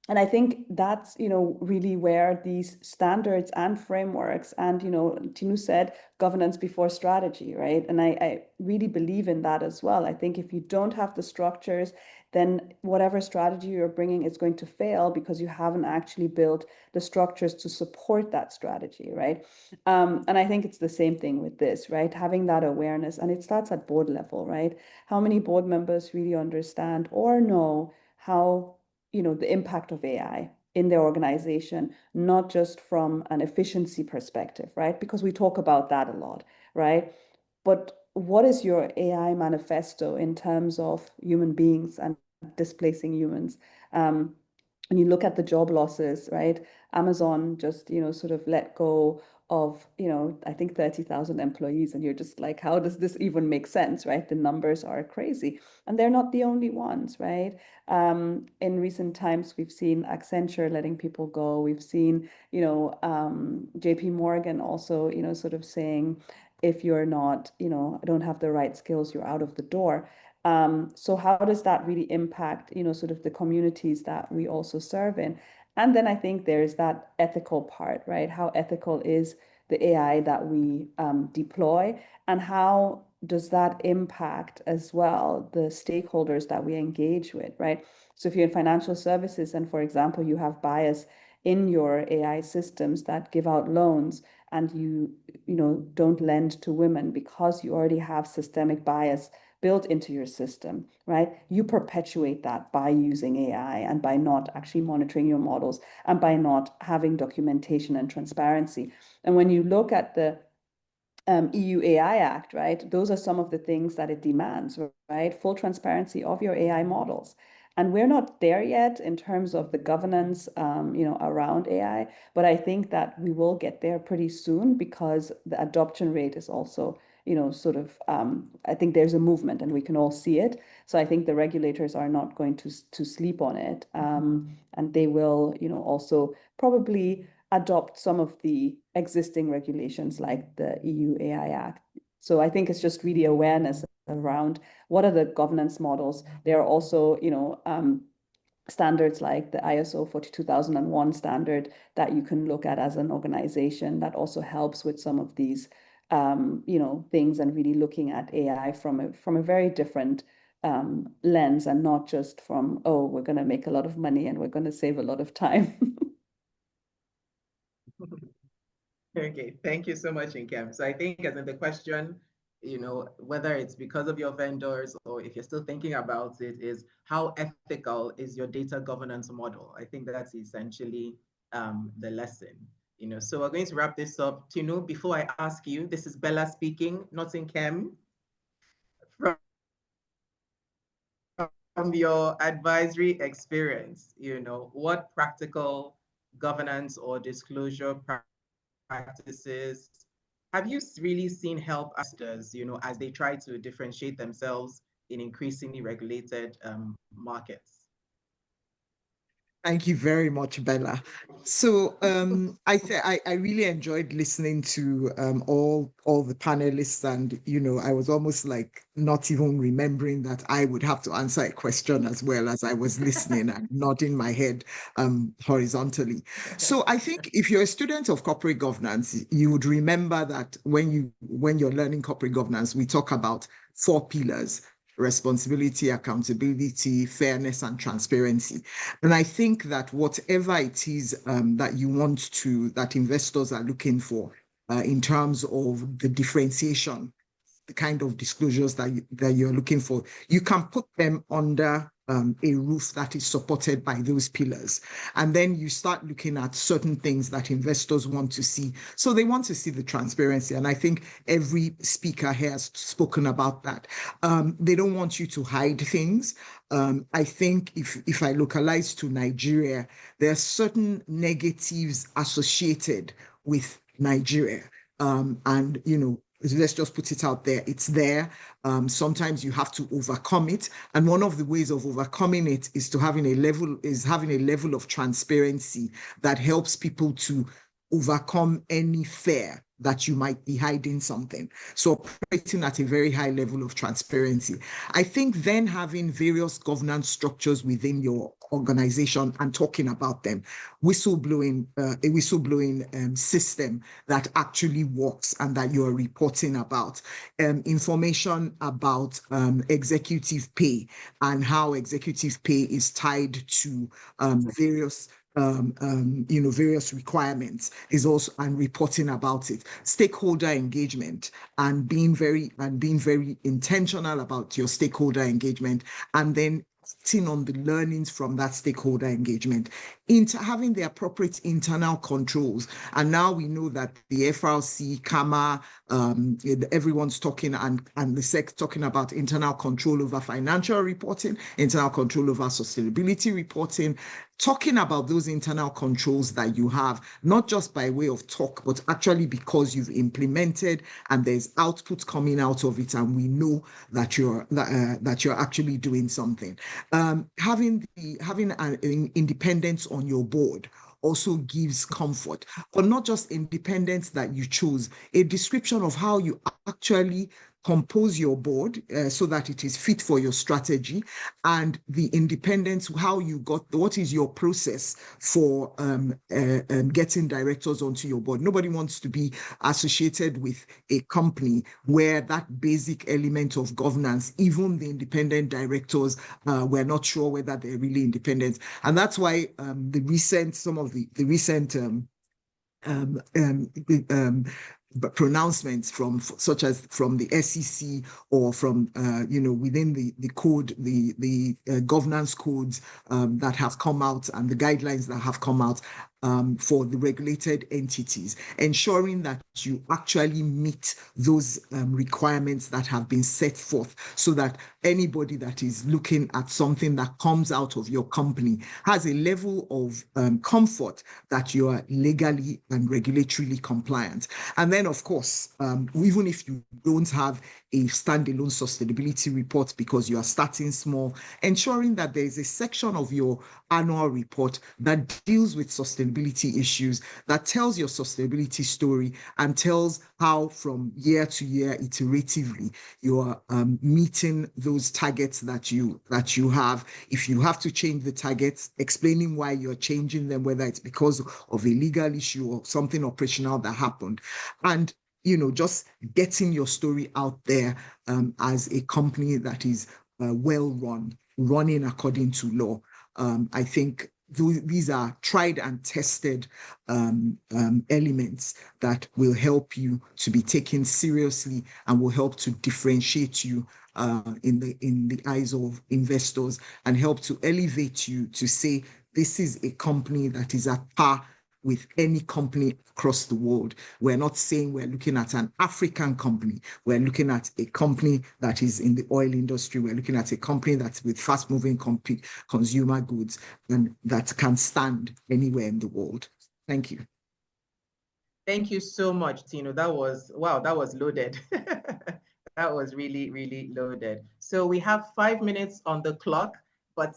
And I think that's, really where these standards and frameworks and, Tinu said, governance before strategy, right? And I really believe in that as well. I think if you don't have the structures, then whatever strategy you're bringing is going to fail because you haven't actually built the structures to support that strategy, right? And I think it's the same thing with this, right? Having that awareness, and it starts at board level, right? How many board members really understand or know how, the impact of AI in their organization, not just from an efficiency perspective, right? Because we talk about that a lot, right? But what is your AI manifesto in terms of human beings and displacing humans? When you look at the job losses, right? Amazon just, sort of let go of, I think 30,000 employees, and you're just like, how does this even make sense, right? The numbers are crazy, and they're not the only ones, right? In recent times, we've seen Accenture letting people go. We've seen, JP Morgan also, sort of saying, if you're not, don't have the right skills, you're out of the door. So how does that really impact, sort of the communities that we also serve in? And then I think there's that ethical part, right? How ethical is the AI that we deploy, and how does that impact as well the stakeholders that we engage with, right? So if you're in financial services and, for example, you have bias in your AI systems that give out loans, and you don't lend to women because you already have systemic bias built into your system, right? You perpetuate that by using AI and by not actually monitoring your models and by not having documentation and transparency. And when you look at the EU AI Act, right, those are some of the things that it demands, right? Full transparency of your AI models. And we're not there yet in terms of the governance, around AI, but I think that we will get there pretty soon because the adoption rate is also, sort of, I think there's a movement and we can all see it. So I think the regulators are not going to sleep on it. And they will, also probably adopt some of the existing regulations like the EU AI Act. So I think it's just really awareness around what are the governance models. There are also, standards like the ISO 42001 standard that you can look at as an organization that also helps with some of these, things, and really looking at AI from a very different lens, and not just from, oh, we're going to make a lot of money and we're going to save a lot of time. Okay, thank you so much, Nkem. So I think as in the question, whether it's because of your vendors or if you're still thinking about it, is how ethical is your data governance model? I think that's essentially the lesson. So we're going to wrap this up. Tinu, before I ask you, this is Bella speaking, not Nkem. From your advisory experience, what practical governance or disclosure practices have you really seen help investors, as they try to differentiate themselves in increasingly regulated markets? Thank you very much, Bella. So I really enjoyed listening to all the panelists, and I was almost like not even remembering that I would have to answer a question as well as I was listening and nodding my head horizontally. So I think if you're a student of corporate governance, you would remember that when you're learning corporate governance, we talk about 4 pillars: responsibility, accountability, fairness, and transparency. And I think that whatever it is that investors are looking for in terms of the differentiation, the kind of disclosures that you're looking for, you can put them under a roof that is supported by those pillars. And then you start looking at certain things that investors want to see. So they want to see the transparency. And I think every speaker here has spoken about that. They don't want you to hide things. I think if I localize to Nigeria, there are certain negatives associated with Nigeria. And let's just put it out there. It's there. Sometimes you have to overcome it. And one of the ways of overcoming it is having a level of transparency that helps people to overcome any fear that you might be hiding something. So operating at a very high level of transparency. I think then having various governance structures within your organization and talking about them, a whistleblowing system that actually works and that you're reporting about, information about executive pay and how executive pay is tied to various various requirements is also, and reporting about it, stakeholder engagement, and being very intentional about your stakeholder engagement, and then acting on the learnings from that stakeholder engagement, into having the appropriate internal controls. And now we know that the FRC, CAMA, everyone's talking, and the SEC talking about internal control over financial reporting, internal control over sustainability reporting, talking about those internal controls that you have, not just by way of talk, but actually because you've implemented and there's output coming out of it, and we know that you're actually doing something. Having an independence on your board also gives comfort, but not just independence that you choose, a description of how you actually compose your board so that it is fit for your strategy, and the independence, what is your process for getting directors onto your board. Nobody wants to be associated with a company where that basic element of governance, even the independent directors, we're not sure whether they're really independent. And that's why some of the recent pronouncements such as from the SEC or from within the code, the governance codes that have come out, and the guidelines that have come out for the regulated entities, ensuring that you actually meet those requirements that have been set forth, so that anybody that is looking at something that comes out of your company has a level of comfort that you are legally and regulatorily compliant. And then then, of course, even if you don't have a standalone sustainability report because you are starting small, ensuring that there is a section of your annual report that deals with sustainability issues, that tells your sustainability story and tells how from year to year iteratively you are meeting those targets that you have. If you have to change the targets, explaining why you're changing them, whether it's because of a legal issue or something operational that happened. And just getting your story out there as a company that is well run, running according to law. I think these are tried and tested elements that will help you to be taken seriously and will help to differentiate you in the eyes of investors and help to elevate you to say, this is a company that is at par with any company across the world. We're not saying we're looking at an African company. We're looking at a company that is in the oil industry. We're looking at a company that's with fast-moving consumer goods and that can stand anywhere in the world. Thank you. Thank you so much, Tino. That was, wow, that was loaded. That was really, really loaded. So we have 5 minutes on the clock, but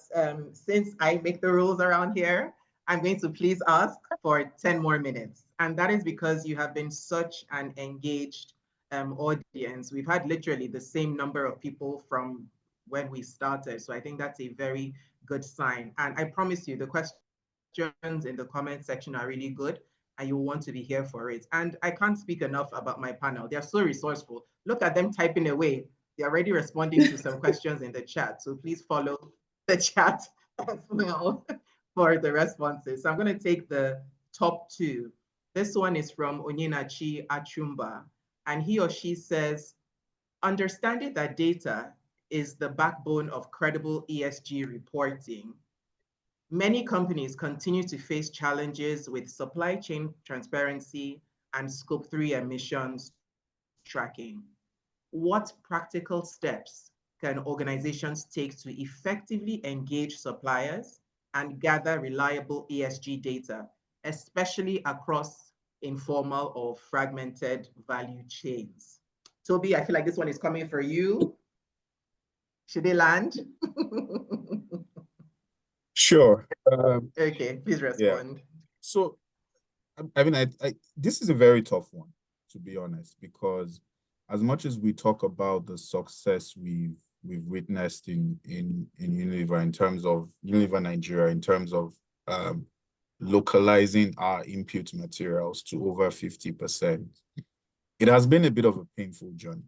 since I make the rules around here, I'm going to please ask for 10 more minutes. And that is because you have been such an engaged audience. We've had literally the same number of people from when we started. So I think that's a very good sign. And I promise you, the questions in the comment section are really good and you'll want to be here for it. And I can't speak enough about my panel. They're so resourceful. Look at them typing away. They're already responding to some questions in the chat. So please follow the chat as well for the responses. So I'm going to take the top two. This one is from Onyinachi Achumba, and he or she says, understanding that data is the backbone of credible ESG reporting, many companies continue to face challenges with supply chain transparency and Scope 3 emissions tracking. What practical steps can organizations take to effectively engage suppliers and gather reliable ESG data, especially across informal or fragmented value chains? Toby, I feel like this one is coming for you. Should they land? Sure. Okay, please respond. Yeah. So, I mean, this is a very tough one, to be honest, because as much as we talk about the success we've witnessed in Unilever in terms of Unilever Nigeria, in terms of localizing our input materials to over 50%, it has been a bit of a painful journey.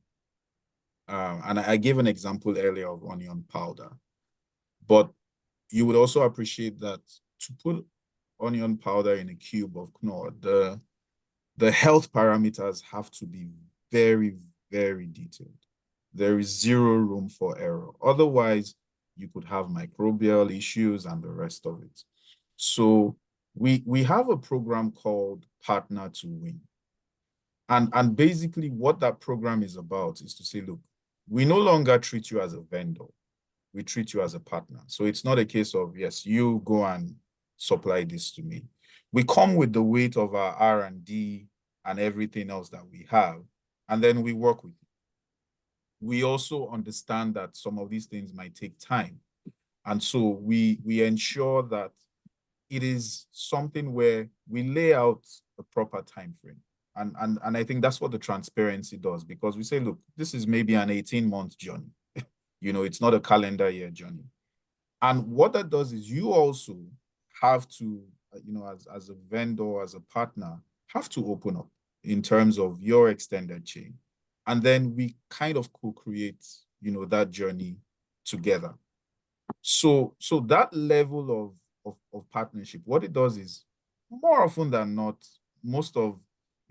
And I gave an example earlier of onion powder, but you would also appreciate that to put onion powder in a cube of Knorr, the health parameters have to be very, very detailed. There is zero room for error. Otherwise, you could have microbial issues and the rest of it. So we have a program called Partner to Win. And basically what that program is about is to say, look, we no longer treat you as a vendor. We treat you as a partner. So it's not a case of, yes, you go and supply this to me. We come with the weight of our R&D and everything else that we have, and then we work with you. We also understand that some of these things might take time. And so we ensure that it is something where we lay out a proper time frame. And I think that's what the transparency does, because we say, look, this is maybe an 18-month journey. It's not a calendar year journey. And what that does is you also have to, as a vendor, as a partner, have to open up in terms of your extended chain. And then we kind of co-create, that journey together. So that level of partnership, what it does is more often than not, most of,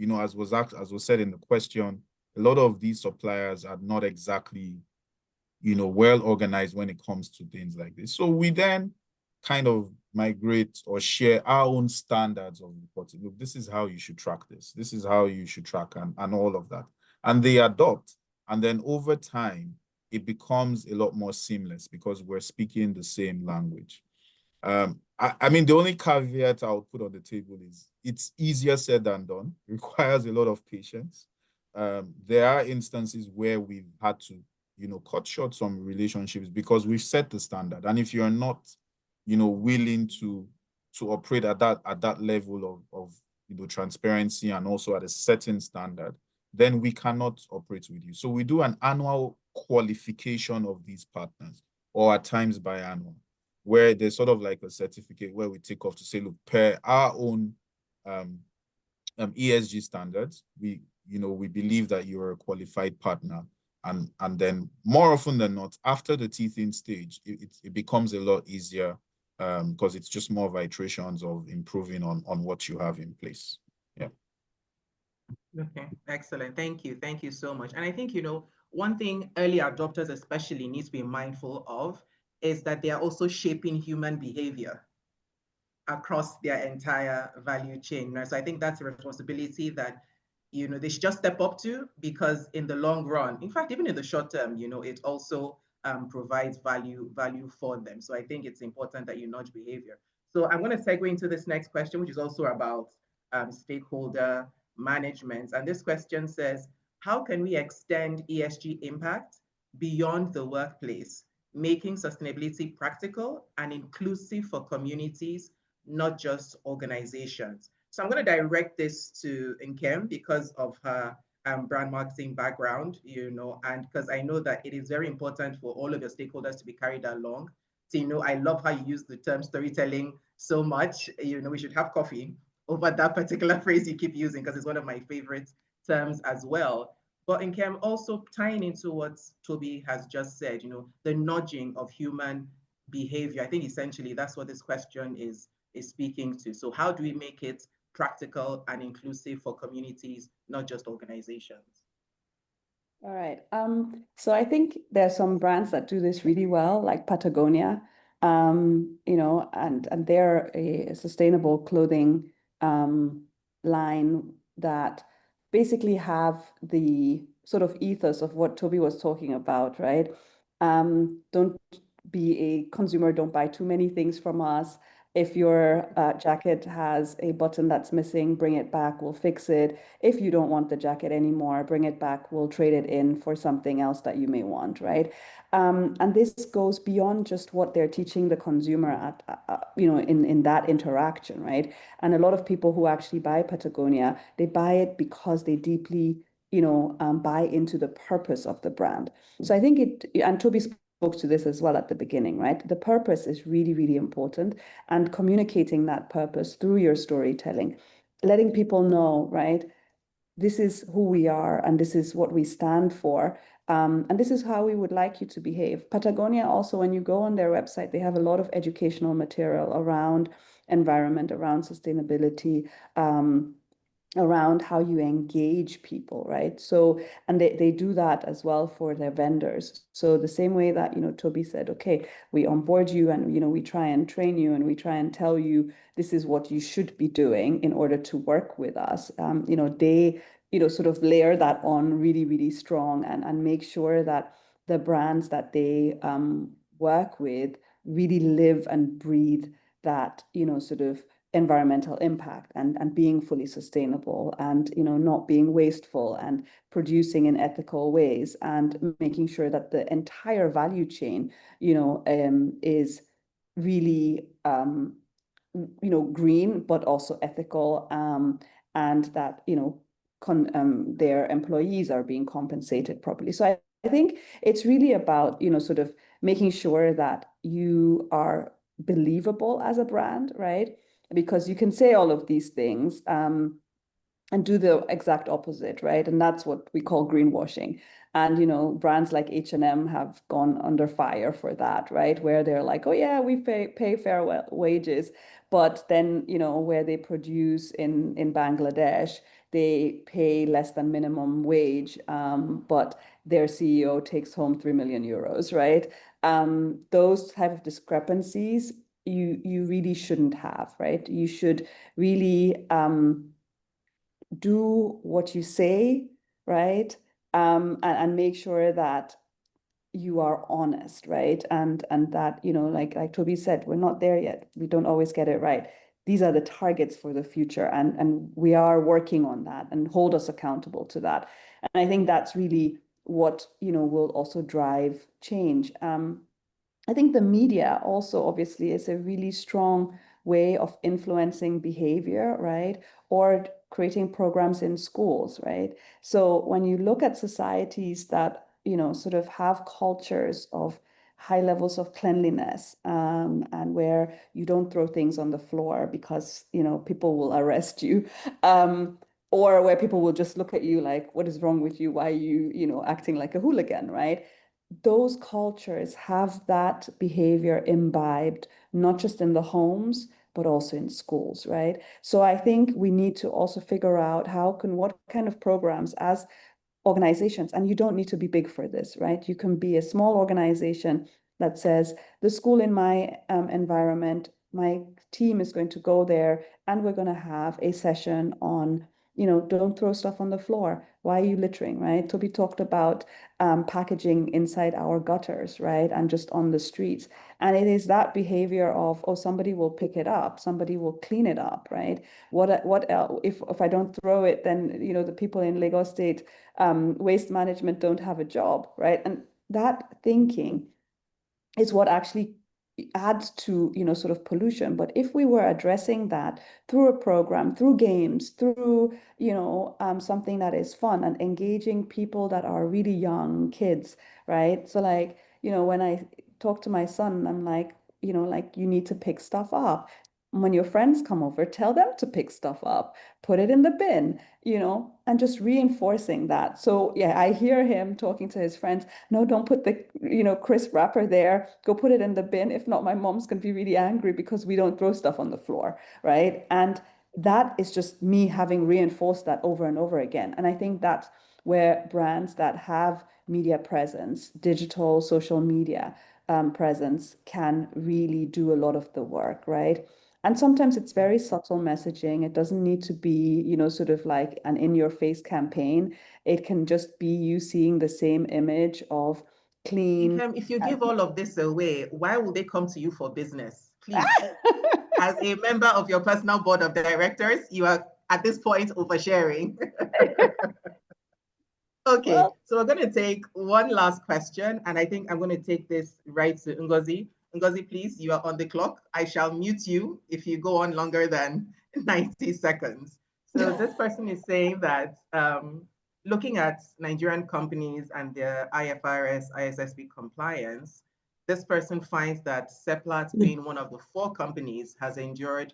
as was said in the question, a lot of these suppliers are not exactly well organized when it comes to things like this. So we then kind of migrate or share our own standards of reporting. Look, this is how you should track this. This is how you should track and all of that. And they adopt. And then over time, it becomes a lot more seamless because we're speaking the same language. I mean, the only caveat I would put on the table is it's easier said than done, requires a lot of patience. There are instances where we've had to, cut short some relationships because we've set the standard. And if you're not, willing to operate at that level of transparency and also at a certain standard, then we cannot operate with you. So we do an annual qualification of these partners, or at times biannual, where there's sort of like a certificate where we take off to say, look, per our own ESG standards, we believe that you're a qualified partner. And then more often than not, after the teething stage, it becomes a lot easier because it's just more of iterations of improving on what you have in place. Yeah. Okay, excellent. Thank you. Thank you so much. And I think, one thing early adopters especially need to be mindful of is that they are also shaping human behavior across their entire value chain. Right? So I think that's a responsibility that, they should just step up to, because in the long run, in fact, even in the short term, it also provides value for them. So I think it's important that you nudge behavior. So I'm going to segue into this next question, which is also about stakeholder management. And this question says, how can we extend ESG impact beyond the workplace, making sustainability practical and inclusive for communities, not just organizations? So I'm going to direct this to Nkem because of her brand marketing background, and because I know that it is very important for all of your stakeholders to be carried along. So, I love how you use the term storytelling so much. We should have coffee over that particular phrase you keep using, because it's one of my favorite terms as well. But Nkem, also tying into what Toby has just said, the nudging of human behavior. I think essentially that's what this question is speaking to. So how do we make it practical and inclusive for communities, not just organizations? All right. So I think there are some brands that do this really well, like Patagonia, and they're a sustainable clothing line that basically have the sort of ethos of what Toby was talking about, right? Don't be a consumer, don't buy too many things from us. If your jacket has a button that's missing, bring it back, we'll fix it. If you don't want the jacket anymore, bring it back, we'll trade it in for something else that you may want, right? And this goes beyond just what they're teaching the consumer in that interaction, right? And a lot of people who actually buy Patagonia, they buy it because they deeply, buy into the purpose of the brand. So I think and Toby spoke to this as well at the beginning, right? The purpose is really, really important, and communicating that purpose through your storytelling, letting people know, right? This is who we are, and this is what we stand for. And this is how we would like you to behave. Patagonia also, when you go on their website, they have a lot of educational material around environment, around sustainability, around how you engage people, right? So, and they do that as well for their vendors. So the same way that, Toby said, okay, we onboard you and, we try and train you and we try and tell you this is what you should be doing in order to work with us. They, sort of layer that on really, really strong and make sure that the brands that they work with really live and breathe that, sort of environmental impact and being fully sustainable and not being wasteful and producing in ethical ways and making sure that the entire value chain is really green but also ethical, and that their employees are being compensated properly. So I think it's really about sort of making sure that you are believable as a brand, right? Because you can say all of these things and do the exact opposite, right? And that's what we call greenwashing. And brands like H&M have gone under fire for that, right? Where they're like, oh yeah, we pay fair wages, but then where they produce in Bangladesh, they pay less than minimum wage, but their CEO takes home 3 million euros, right? Those type of discrepancies you really shouldn't have, right? You should really do what you say, right? And make sure that you are honest, right? And that, you know, like Toby said, we're not there yet. We don't always get it right. These are the targets for the future, and we are working on that and hold us accountable to that. And I think that's really what, you know, will also drive change. I think the media also obviously is a really strong way of influencing behavior, right? Or creating programs in schools, right? So when you look at societies that, you know, sort of have cultures of high levels of cleanliness, and where you don't throw things on the floor because, you know, people will arrest you, or where people will just look at you like, what is wrong with you? Why are you, you know, acting like a hooligan, right? Those cultures have that behavior imbibed, not just in the homes, but also in schools, right? So I think we need to also figure out what kind of programs as organizations, and you don't need to be big for this, right? You can be a small organization that says, the school in my environment, my team is going to go there and we're going to have a session on, you know, don't throw stuff on the floor. Why are you littering, right? Toby talked about packaging inside our gutters, right? And just on the streets. And it is that behavior of, oh, somebody will pick it up, somebody will clean it up, right? What else? If I don't throw it, then, you know, the people in Lagos State waste management don't have a job, right? And that thinking is what actually adds to, you know, sort of pollution. But if we were addressing that through a program, through games, through, you know, something that is fun and engaging people that are really young, kids, right? So like, you know, when I talk to my son, I'm like, you know, like, you need to pick stuff up. When your friends come over, tell them to pick stuff up, put it in the bin, you know, and just reinforcing that. So yeah, I hear him talking to his friends, no, don't put the, you know, crisp wrapper there, go put it in the bin. If not, my mom's gonna be really angry because we don't throw stuff on the floor, right? And that is just me having reinforced that over and over again. And I think that's where brands that have media presence, digital, social media presence, can really do a lot of the work, right? And sometimes it's very subtle messaging. It doesn't need to be, you know, sort of like an in-your-face campaign. It can just be you seeing the same image of clean. If you give all of this away, why will they come to you for business? Please. As a member of your personal board of directors, you are at this point oversharing. Okay, Well, so we're going to take one last question, and I think I'm going to take this right to Ngozi. Ngozi, please, you are on the clock. I shall mute you if you go on longer than 90 seconds. So this person is saying that looking at Nigerian companies and their IFRS, ISSB compliance, this person finds that Seplat, being one of the 4 companies, has endured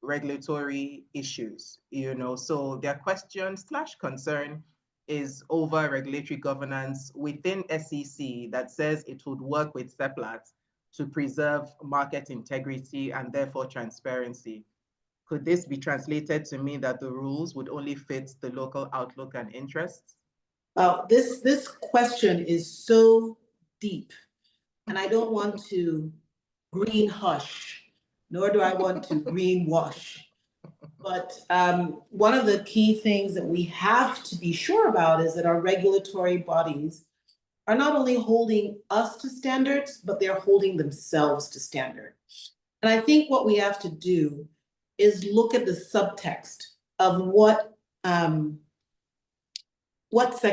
regulatory issues. You know, so their question/concern is over regulatory governance within SEC that says it would work with Seplat to preserve market integrity and therefore transparency. Could this be translated to mean that the rules would only fit the local outlook and interests? This question is so deep, and I don't want to green hush, nor do I want to greenwash. But one of the key things that we have to be sure about is that our regulatory bodies are not only holding us to standards, but they're holding themselves to standards. And I think what we have to do is look at the subtext of what SEC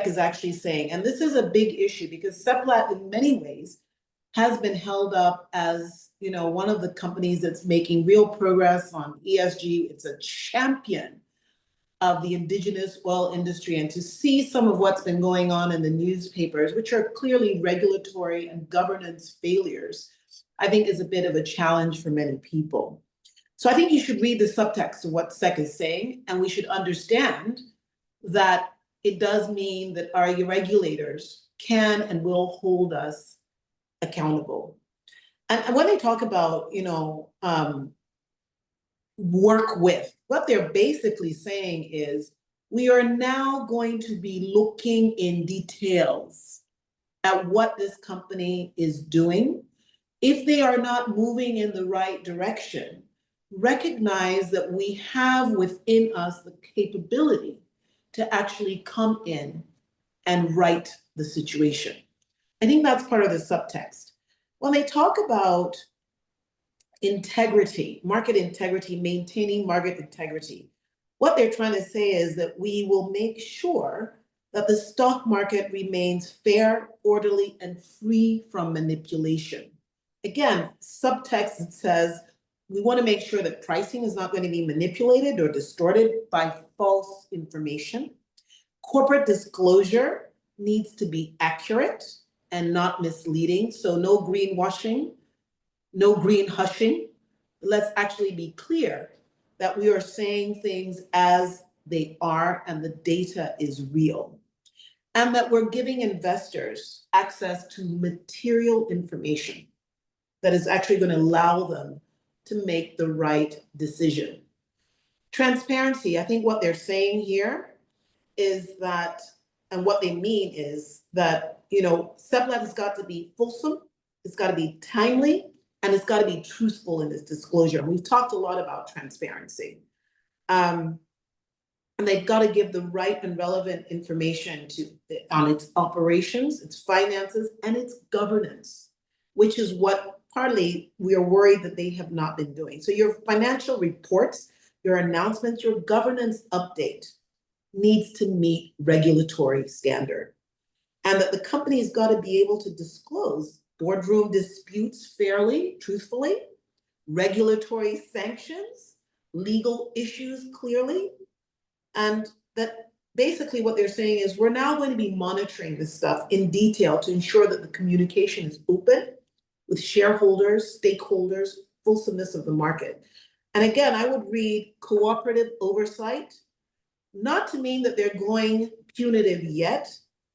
is actually saying. And this is a big issue because Seplat in many ways has been held up as, you know, one of the companies that's making real progress on ESG. It's a champion of the indigenous oil industry. And to see some of what's been going on in the newspapers, which are clearly regulatory and governance failures, I think is a bit of a challenge for many people. So I think you should read the subtext of what SEC is saying, and we should understand that it does mean that our regulators can and will hold us accountable. And when they talk about, you know, work with, what they're basically saying is, we are now going to be looking in details at what this company is doing. If they are not moving in the right direction, recognize that we have within us the capability to actually come in and right the situation. I think that's part of the subtext. When they talk about integrity, market integrity, maintaining market integrity, what they're trying to say is that we will make sure that the stock market remains fair, orderly, and free from manipulation. Again, subtext, it says, we want to make sure that pricing is not going to be manipulated or distorted by false information. Corporate disclosure needs to be accurate and not misleading. So no greenwashing, no green hushing. Let's actually be clear that we are saying things as they are and the data is real. And that we're giving investors access to material information that is actually going to allow them to make the right decision. Transparency, I think what they're saying here is that, and what they mean is that, SEPLAT has got to be fulsome, it's got to be timely, and it's got to be truthful in its disclosure. We've talked a lot about transparency. And they've got to give the right and relevant information on its operations, its finances, and its governance, which is what partly we are worried that they have not been doing. So your financial reports, your announcements, your governance update needs to meet regulatory standard. And that the company's got to be able to disclose boardroom disputes fairly, truthfully, regulatory sanctions, legal issues clearly, and that basically what they're saying is we're now going to be monitoring this stuff in detail to ensure that the communication is open with shareholders, stakeholders, fulsomeness of the market. And again, I would read cooperative oversight, not to mean that they're going punitive yet,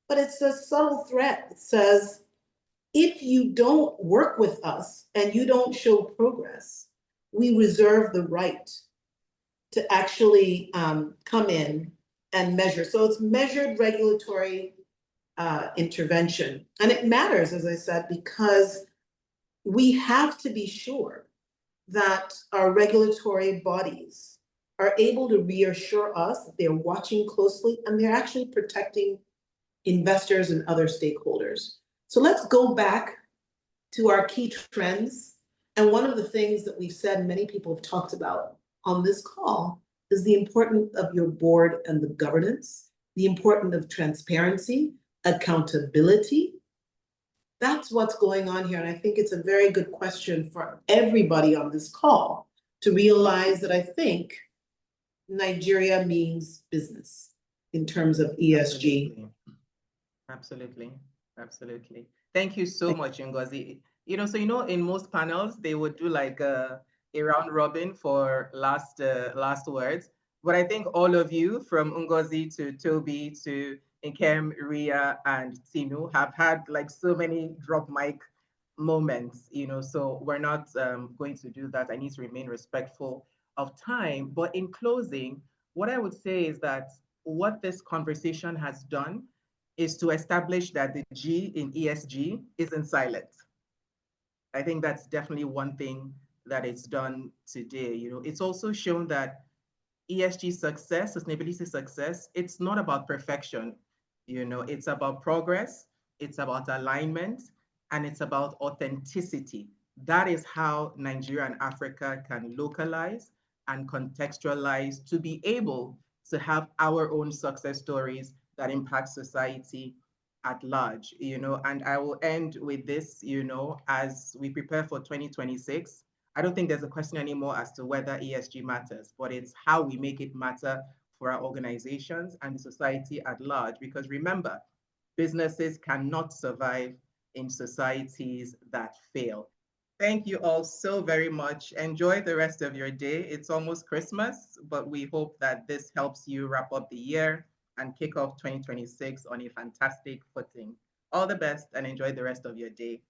but it's a subtle threat. It says, if you don't work with us and you don't show progress, we reserve the right to actually come in and measure. So it's measured regulatory intervention. And it matters, as I said, because we have to be sure that our regulatory bodies are able to reassure us that they're watching closely and they're actually protecting investors and other stakeholders. So let's go back to our key trends. And one of the things that we've said, many people have talked about on this call, is the importance of your board and the governance, the importance of transparency, accountability. That's what's going on here. And I think it's a very good question for everybody on this call to realize that I think Nigeria means business in terms of ESG. Absolutely. Absolutely. Thank you so much, Ngozi. In most panels, they would do like a round robin for last words. But I think all of you, from Ngozi to Toby to Nkem, Ria, and Tinu, have had like so many drop mic moments, so we're not going to do that. I need to remain respectful of time. But in closing, what I would say is that what this conversation has done is to establish that the G in ESG isn't silent. I think that's definitely one thing that it's done today. It's also shown that ESG success, sustainability success, it's not about perfection. It's about progress, it's about alignment, and it's about authenticity. That is how Nigeria and Africa can localize and contextualize to be able to have our own success stories that impact society at large, and I will end with this, as we prepare for 2026, I don't think there's a question anymore as to whether ESG matters, but it's how we make it matter for our organizations and society at large. Because remember, businesses cannot survive in societies that fail. Thank you all so very much. Enjoy the rest of your day. It's almost Christmas, but we hope that this helps you wrap up the year and kick off 2026 on a fantastic footing. All the best and enjoy the rest of your day.